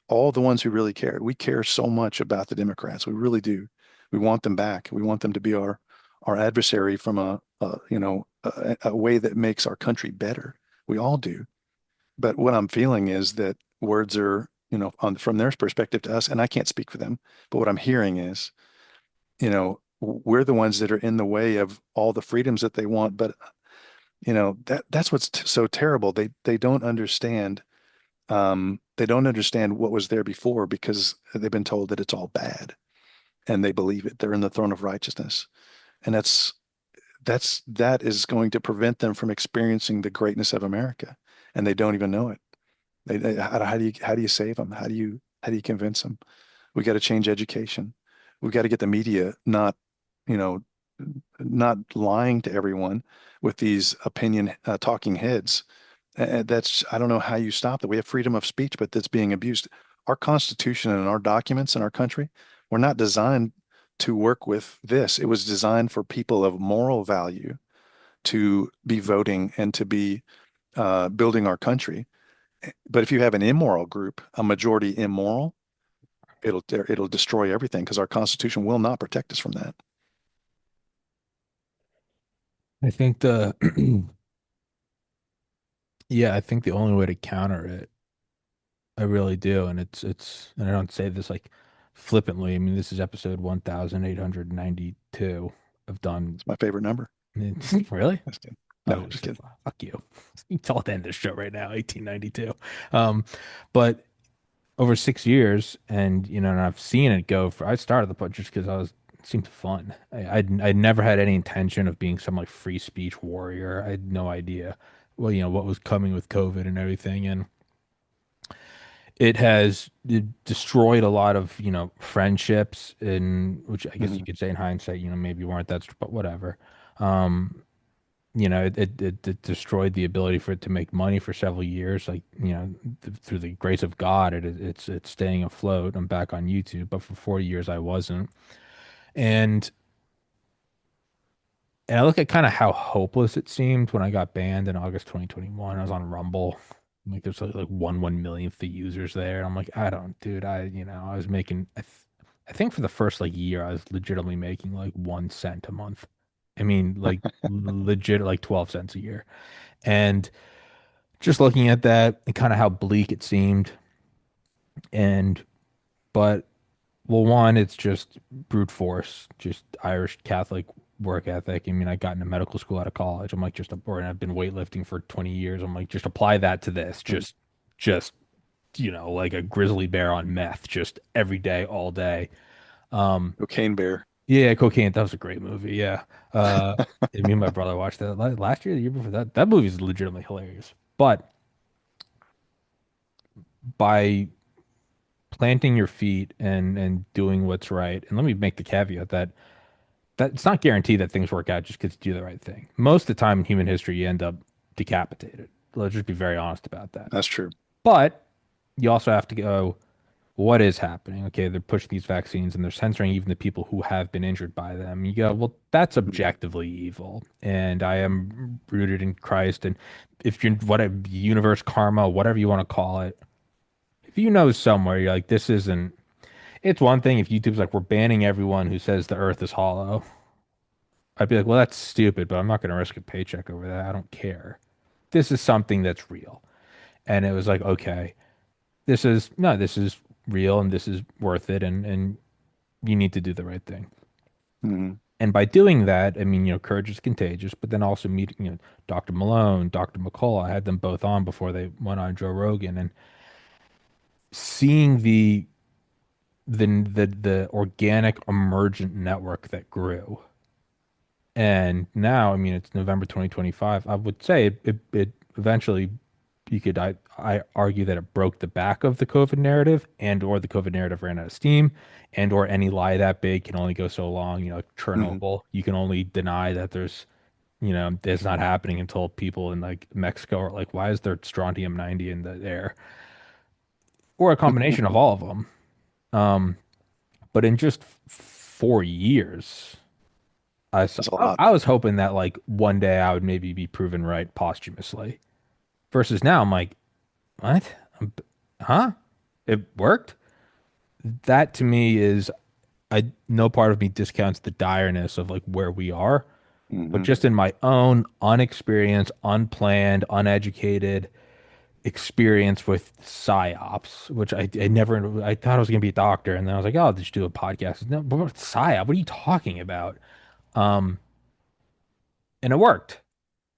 all the ones who really care. We care so much about the Democrats. We really do. We want them back. We want them to be our adversary from a way that makes our country better. We all do. But what I'm feeling is that words are, from their perspective to us, and I can't speak for them, but what I'm hearing is, we're the ones that are in the way of all the freedoms that they want. But that's what's so terrible. They don't understand. They don't understand what was there before because they've been told that it's all bad, and they believe it. They're in the throne of righteousness, and that is going to prevent them from experiencing the greatness of America, and they don't even know it. How do you save them? How do you convince them? We got to change education. We've got to get the media you know, not lying to everyone with these opinion talking heads. That's I don't know how you stop that. We have freedom of speech, but that's being abused. Our Constitution and our documents in our country were not designed to work with this. It was designed for people of moral value to be voting and to be building our country. But if you have an immoral group, a majority immoral, it'll destroy everything because our Constitution will not protect us from that. I think yeah, I think the only way to counter it, I really do, and and I don't say this like flippantly. I mean, this is episode 1892. I've done It's my favorite number. really? Just kidding. Oh, No, just so kidding. fuck you. You tell it to end this show right now, 1892. Um, but over 6 years, and and I've seen it go for. I started the podcast just because it seemed fun. I'd never had any intention of being some like free speech warrior. I had no idea, well, what was coming with COVID and everything, and it destroyed a lot of friendships, and which I guess you Mhm. could say in hindsight, maybe weren't but whatever. Um, it destroyed the ability for it to make money for several years. Like, through the grace of God, it's staying afloat. I'm back on YouTube, but for 4 years I wasn't. And and I look at kind of how hopeless it seemed when I got banned in August 2021. I was on Rumble. Like there's like 1/1 millionth the users there. And I'm like, I don't, dude, I was making, I think for the first like year, I was legitimately making like 1 cent a month. I mean, like legit like 12 cents a year. And just looking at that and kind of how bleak it seemed. And, but, well, one, it's just brute force, just Irish Catholic work ethic. I mean, I got into medical school out of college. I'm like, or I've been weightlifting for 20 years. I'm like, just apply that to this. Mhm. Just, like a grizzly bear on meth, just every day, all day. Um, Cocaine Bear. yeah, Cocaine. That was a great movie. Yeah. Uh, and me and my brother watched that last year, the year before that. That movie is legitimately hilarious. But by planting your feet and doing what's right. And let me make the caveat that it's not guaranteed that things work out just because you do the right thing. Most of the time in human history, you end up decapitated. Let's just be very honest about that. That's true. But you also have to go, what is happening? Okay, they're pushing these vaccines and they're censoring even the people who have been injured by them. You go, well, that's Mhm. objectively evil. And I am rooted in Christ. And if you're whatever universe karma, whatever you want to call it, if you know somewhere, you're like, this isn't. It's one thing if YouTube's like, we're banning everyone who says the earth is hollow. I'd be like, well, that's stupid, but I'm not going to risk a paycheck over that. I don't care. This is something that's real. And it was like, okay, this is real and this is worth it. And you need to do the right thing. Mhm. And by doing that, I mean, courage is contagious, but then also meeting, Dr. Malone, Dr. McCall, I had them both on before they went on Joe Rogan and seeing the organic emergent network that grew. And now, I mean, it's November 2025. I would say it eventually you could I argue that it broke the back of the COVID narrative and or the COVID narrative ran out of steam and or any lie that big can only go so long, like Mhm. Chernobyl. You can only deny that it's not happening until people in like Mexico are like, why is there strontium 90 in the air? Or a combination of all of them. Um, but in just 4 years. That's a lot. I was hoping that like one day I would maybe be proven right posthumously. Versus now, I'm like, what? Huh? It worked? That to me is no part of me discounts the direness of like where we are, but Hmm. just in my own unexperienced, unplanned, uneducated experience with Psy Ops, which I never, I thought I was going to be a doctor. And then I was like, oh, I'll just do a podcast. No, but what Psy Op? What are you talking about? Um, and it worked.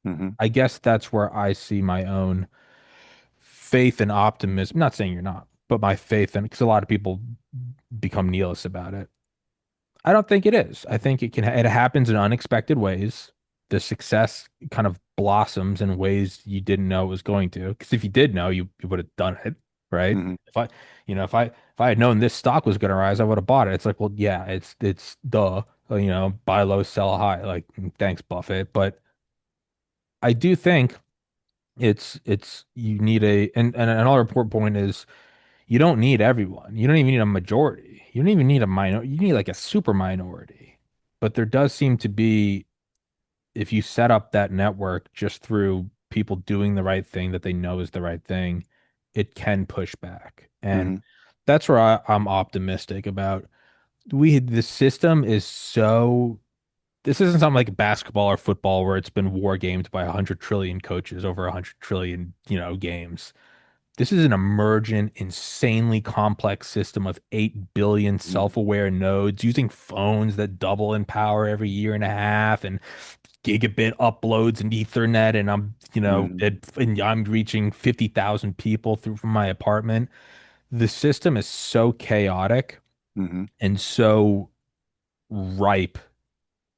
Hmm. I guess that's where I see my own faith and optimism. I'm not saying you're not, but my faith in, because a lot of people become nihilists about it. I don't think it is. I think it happens in unexpected ways. The success kind of blossoms in ways you didn't know it was going to. Because if you did know, you would have done it, right? Hmm. If I had known this stock was going to rise, I would have bought it. It's like, well, yeah, it's duh, buy low, sell high. Like, thanks, Buffett. But I do think it's you need and another important point is you don't need everyone. You don't even need a majority. You don't even need a minor. You need like a super minority. But there does seem to be, if you set up that network just through people doing the right thing that they know is the right thing, it can push back. And Hmm. that's where I'm optimistic about. The system is so, this isn't something like basketball or football where it's been war gamed by 100 trillion coaches over 100 trillion, games. This is an emergent, insanely complex system of 8 billion Hmm. self-aware nodes using phones that double in power every year and a half and gigabit uploads and Ethernet. And Hmm. and I'm reaching 50,000 people through from my apartment. The system is so chaotic Hmm. and so ripe,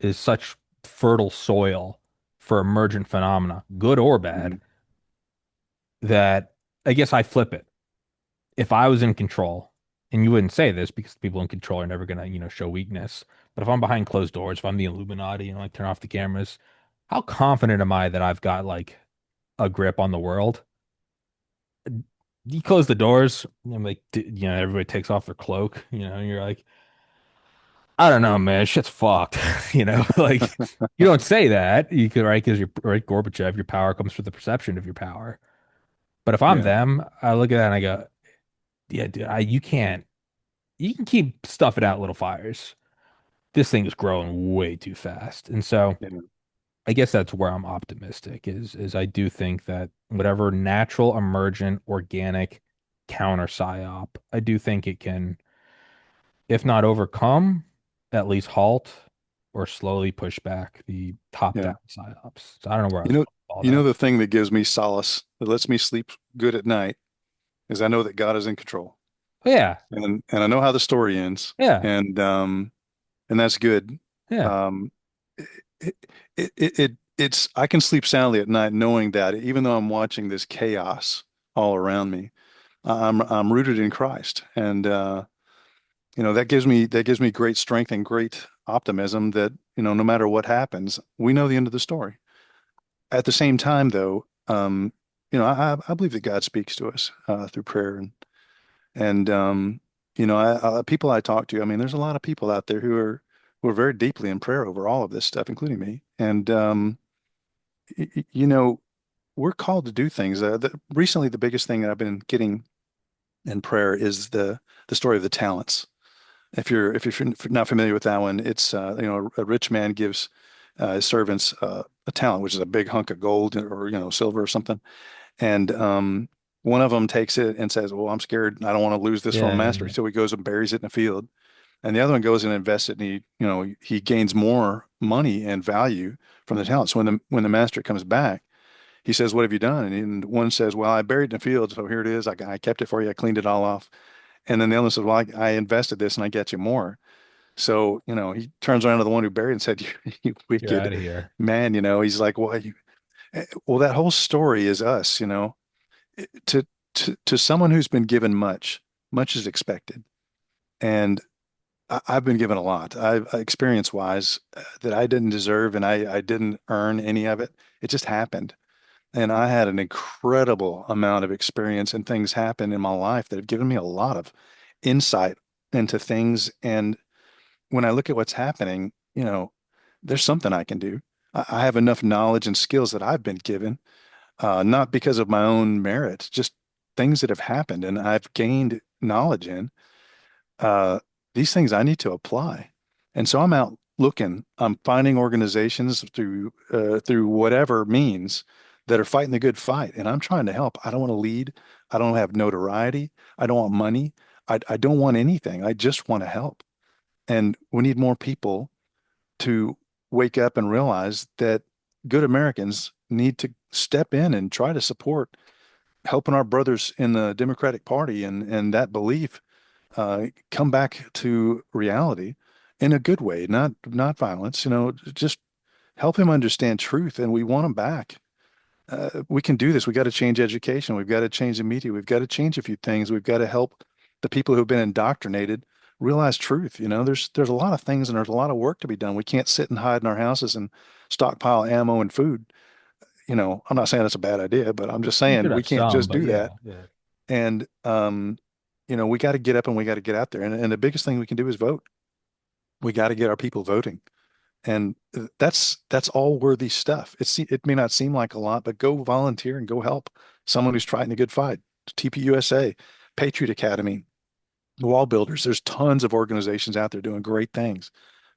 is such fertile soil for emergent phenomena, good or bad, Hmm. that I guess I flip it. If I was in control, and you wouldn't say this because people in control are never gonna, show weakness, but if I'm behind closed doors, if I'm the Illuminati and like turn off the cameras, how confident am I that I've got like a grip on the world? You close the doors, and like everybody takes off their cloak, and you're like, I don't know, man, shit's fucked, like you don't say that, you could, right? Because you're right, Gorbachev, your power comes from the perception of your power. But if I'm Yeah. them, I look at that and I go, yeah, dude, you can't. You can keep stuffing out little fires. This thing is growing way too fast. And so Yeah. I guess that's where I'm optimistic is I do think that whatever natural, emergent, organic counter psyop, I do think it can, if not overcome, at least halt or slowly push back the top-down Yeah. psyops. So I don't know where I You was know, going with all you know that. the thing that gives me solace, that lets me sleep good at night, is I know that God is in control. But yeah, And I know how the story ends. yeah, And that's good. yeah. Um it's I can sleep soundly at night knowing that even though I'm watching this chaos all around me, I'm rooted in Christ. And that gives me great strength and great optimism that, no matter what happens, we know the end of the story. At the same time, though, I believe that God speaks to us through prayer and people I talk to. I mean, there's a lot of people out there who are very deeply in prayer over all of this stuff, including me. And y y- you know, we're called to do things. Recently, the biggest thing that I've been getting in prayer is the story of the talents. If you're not familiar with that one, it's a rich man gives his servants a talent, which is a big hunk of gold or silver or something, and one of them takes it and says, "Well, I'm scared. I don't want to lose this from a Yeah, yeah, master." yeah. So he goes and buries it in a field, and the other one goes and invests it, and he gains more money and value from the talent. So when the master comes back, he says, "What have you done?" And one says, "Well, I buried it in the field, so here it is. I kept it for you. I cleaned it all off." And then the other one says, "Well, I invested this and I get you more." So, he turns around to the one who buried and said, "You You're wicked out of here. man." He's like, well, that whole story is us, to to someone who's been given much, much is expected. And I've been given a lot. I've experience wise that I didn't deserve and I didn't earn any of it. It just happened. And I had an incredible amount of experience and things happen in my life that have given me a lot of insight into things. And when I look at what's happening, there's something I can do. I have enough knowledge and skills that I've been given, not because of my own merit, just things that have happened and I've gained knowledge in. Uh, these things I need to apply. And so I'm out looking, I'm finding organizations through whatever means that are fighting the good fight. And I'm trying to help. I don't want to lead. I don't have notoriety. I don't want money. I don't want anything. I just want to help. And we need more people to wake up and realize that good Americans need to step in and try to support helping our brothers in the Democratic Party and that belief come back to reality in a good way, not violence. Just help him understand truth, and we want him back. We can do this. We got to change education. We've got to change the media. We've got to change a few things. We've got to help the people who've been indoctrinated realize truth. There's a lot of things and there's a lot of work to be done. We can't sit and hide in our houses and stockpile ammo and food. I'm not saying that's a bad idea, but I'm just You saying should we have can't some, just but do yeah, that. yeah. And we got to get up and we got to get out there. And the biggest thing we can do is vote. We got to get our people voting. And that's all worthy stuff. It may not seem like a lot, but go volunteer and go help someone who's fighting a good fight. TPUSA, Patriot Academy, Wall Builders. There's tons of organizations out there doing great things.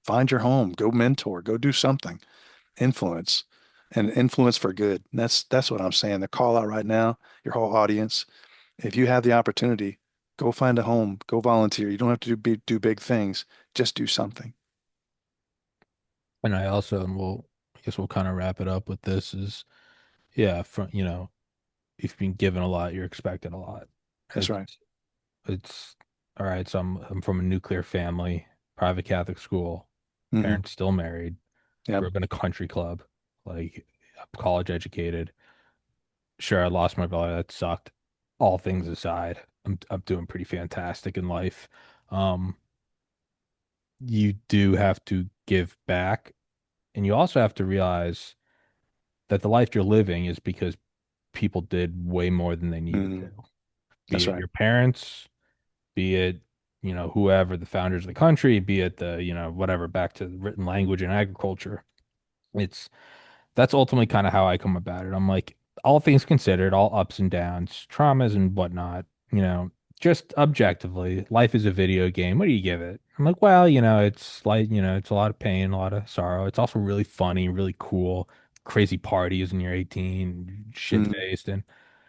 Find your home, go mentor, go do something, influence, and influence for good. And that's what I'm saying. The call out right now, your whole audience, if you have the opportunity, go find a home, go volunteer. You don't have to do big things. Just do something. And I also, and I guess we'll kind of wrap it up with this is, yeah, if you've been given a lot, you're expected a lot. That's right. It's, it's all right. So I'm from a nuclear family, private Catholic school, Hmm. parents still married, Yep. grew up in a country club, like I'm college educated. Sure, I lost my brother. That sucked. All things aside, I'm doing pretty fantastic in life. Um, you do have to give back, and you also have to realize that the life you're living is because people did way more than they needed Hmm. to. Be That's it right. your parents, be it, whoever the founders of the country, be it whatever, back to written language and agriculture. It's That's ultimately kind of how I come about it. I'm like, all things considered, all ups and downs, traumas and whatnot, you know, just objectively, life is a video game. What do you give it? I'm like, well, it's like, it's a lot of pain, a lot of sorrow. It's also really funny, really cool, crazy parties when you're 18, Mm. shit-faced. And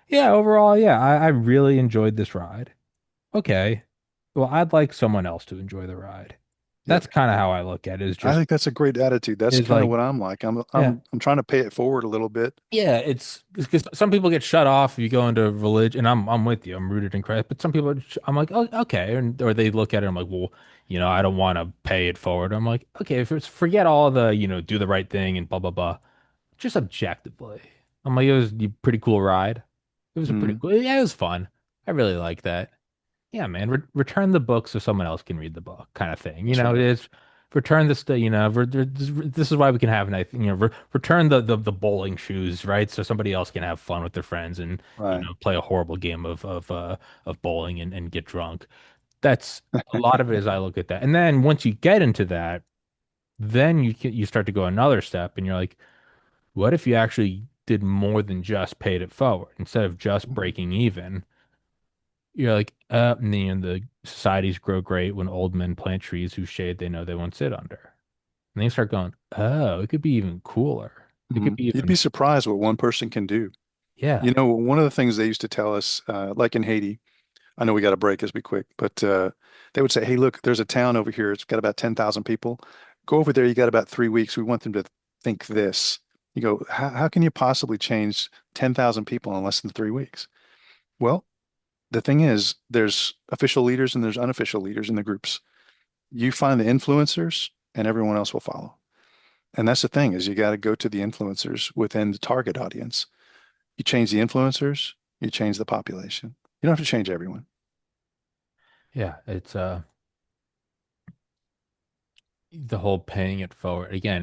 yeah, overall, yeah, I really enjoyed this ride. Okay. Well, I'd like someone else to enjoy the ride. Yep. That's kind of how I look at it, I think that's a great attitude. That's is kind of like, what I'm like. I'm yeah. I'm I'm trying to pay it forward a little bit. Yeah, it's because some people get shut off if you go into religion, and I'm with you. I'm rooted in Christ, but some people, I'm like, oh, okay, and or they look at it, I'm like, well, I don't want to pay it forward. I'm like, okay, if it's forget all the, do the right thing and blah blah blah. Just objectively, I'm like, it was a pretty cool ride. It was a pretty Mm. cool, yeah, it was fun. I really like that. Yeah, man, return the book so someone else can read the book, kind of thing. That's right. It's return this to, this is why we can have nice, return the bowling shoes, right? So somebody else can have fun with their friends and, Right. play a horrible game of bowling and get drunk. That's a lot of it as I look at that. And then once you get into that, then you start to go another step and you're like, what if you actually did more than just paid it forward instead of just Mhm. breaking even? You're like, and then the societies grow great when old men plant trees whose shade they know they won't sit under. And they start going, oh, it could be even cooler. It could Mhm. be You'd even, be surprised what one person can do. yeah, One of the things they used to tell us, like in Haiti, I know we got to break this be quick, but they would say, "Hey, look, there's a town over here. It's got about 10,000 people. Go over there. You got about 3 weeks. We want them to think this." You go, how can you possibly change 10,000 people in less than 3 weeks? Well, the thing is, there's official leaders and there's unofficial leaders in the groups. You find the influencers, and everyone else will follow. And that's the thing is you got to go to the influencers within the target audience. You change the influencers, you change the population. You don't have to change everyone. yeah, it's the whole paying it forward. Again,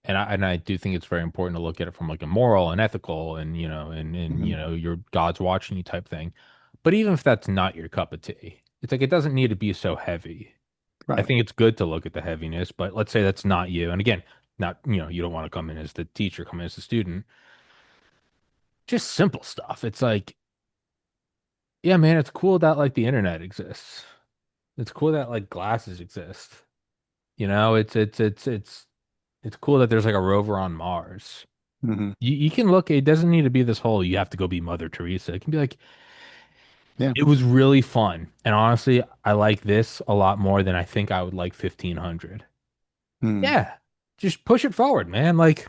and I do think it's very important to look at it from like a moral and ethical and and Hmm. your God's watching you type thing. But even if that's not your cup of tea, it's like it doesn't need to be so heavy. I Right. think it's good to look at the heaviness, but let's say that's not you. And again, not, you don't want to come in as the teacher, come in as the student. Just simple stuff. It's like, yeah, man, it's cool that like the internet exists. It's cool that like glasses exist. It's cool that there's like a rover on Mars. Hmm. You can look, it doesn't need to be this whole you have to go be Mother Teresa. It can be like Yeah. it was really fun. And honestly, I like this a lot more than I think I would like 1500. Mm. Yeah. Just push it forward, man. Like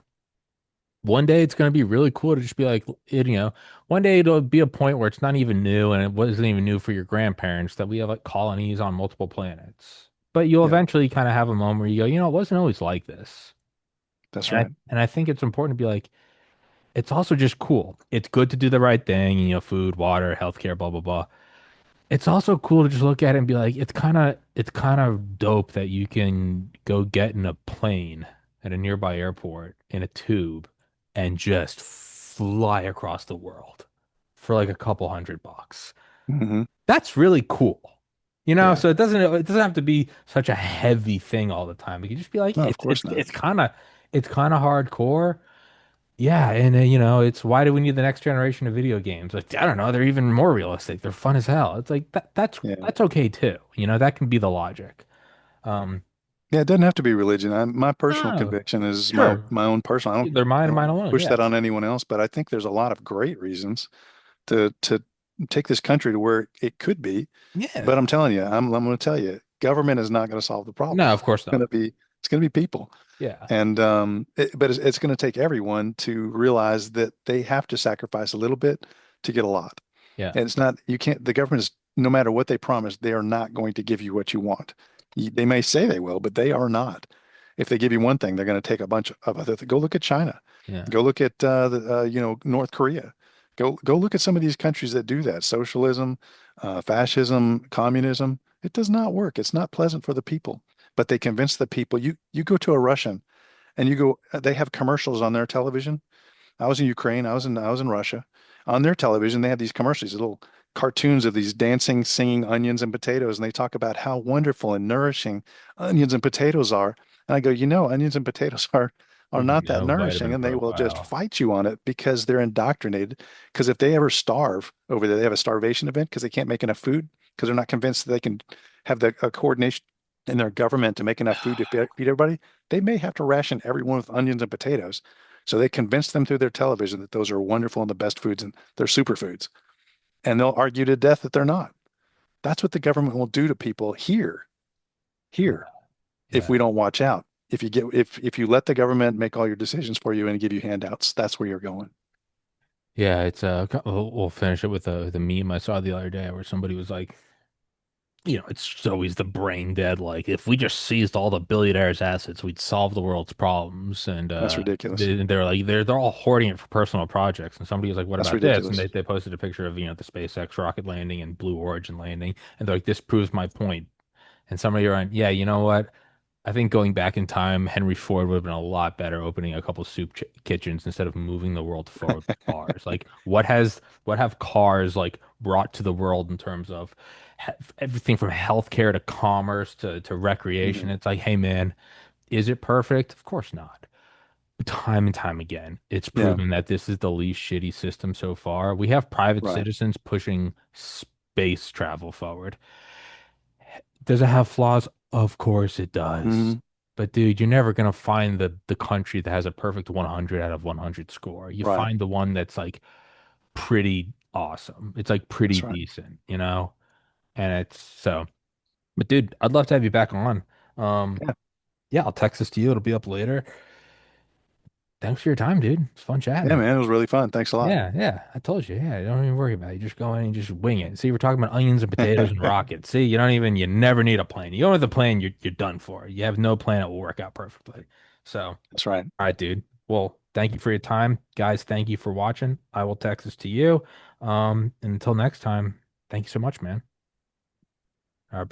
one day it's going to be really cool to just be like, one day it'll be a point where it's not even new and it wasn't even new for your grandparents that we have like colonies on multiple planets. But you'll Yeah, eventually kind of have a moment where you go, it wasn't always like this. that's And I right. and I think it's important to be like, it's also just cool. It's good to do the right thing, food, water, healthcare, blah, blah, blah. It's also cool to just look at it and be like, it's kind of dope that you can go get in a plane at a nearby airport in a tube and just fly across the world for like a couple $100. Hmm. That's really cool. Yeah. So it doesn't have to be such a heavy thing all the time. It can just be like No, of it's course it's not. it's kind of hardcore. Yeah, and it's why do we need the next generation of video games? Like, I don't know, they're even more realistic. They're fun as hell. It's like that's Yeah. that's okay too. That can be the logic. Um, Yeah, it doesn't have to be religion. My personal no, conviction is my sure. my own personal. They're mine I and don't mine alone. push Yeah. that on anyone else, but I think there's a lot of great reasons to take this country to where it could be. But Yeah. I'm telling you, I'm going to tell you, government is not going to solve the problem. No, of course It's going not. to be it's going to be people. Yeah. And but it's going to take everyone to realize that they have to sacrifice a little bit to get a lot. Yeah. And it's not, you can't, the government is, no matter what they promise, they are not going to give you what you want. They may say they will, but they are not. If they give you one thing, they're going to take a bunch of other things. Go look at China. Yeah. Go look at North Korea. Go look at some of these countries that do that. Socialism, fascism, communism. It does not work. It's not pleasant for the people. But they convince the people. You go to a Russian and you go, they have commercials on their television. I was in Ukraine. I was in Russia. On their television, they have these commercials, little cartoons of these dancing, singing onions and potatoes, and they talk about how wonderful and nourishing onions and potatoes are. And I go, onions and potatoes are not that No nourishing, vitamin and they will just profile. fight you on it because they're indoctrinated. Because if they ever starve over there, they have a starvation event because they can't make enough food because they're not convinced that they can have the coordination in their government to make enough food to feed everybody. They may have to ration everyone with onions and potatoes. So they convince them through their television that those are wonderful and the best foods and they're superfoods. And they'll argue to death that they're not. That's what the government will do to people Yeah. here, if Yeah. we don't watch out. If you let the government make all your decisions for you and give you handouts, that's where you're going. Yeah, we'll finish it with the meme I saw the other day where somebody was like, it's always the brain dead. Like, if we just seized all the billionaires' assets, we'd solve the world's problems. And That's ridiculous. they're like, they're all hoarding it for personal projects. And somebody was like, what That's about this? And ridiculous. they posted a picture of, the SpaceX rocket landing and Blue Origin landing. And they're like, this proves my point. And somebody went, yeah, you know what? I think going back in time, Henry Ford would have been a lot better opening a couple soup ch kitchens instead of moving the world forward with cars. Like, what have cars like brought to the world in terms of everything from healthcare to commerce to recreation? Mhm. It's like, hey man, is it perfect? Of course not. Time and time again, it's Yeah, proven that this is the least shitty system so far. We have private right. citizens pushing space travel forward. Does it have flaws? Of course it does. Hmm. But dude, you're never gonna find the country that has a perfect 100 out of 100 score. You Right. find the one that's like pretty awesome. It's like pretty That's right. decent. And it's so. But dude, I'd love to have you back on. Um, Yeah. yeah, I'll text this to you. It'll be up later. Thanks for your time, dude. It's fun Yeah, chatting. man, it was really fun. Thanks a lot. Yeah, yeah. I told you. Yeah, don't even worry about it. You just go in and just wing it. See, we're talking about onions and potatoes and rockets. See, you never need a plan. You don't have the plan, you're done for. You have no plan, it will work out perfectly. So, all That's right. right, dude. Well, thank you for your time. Guys, thank you for watching. I will text this to you. And until next time, thank you so much, man.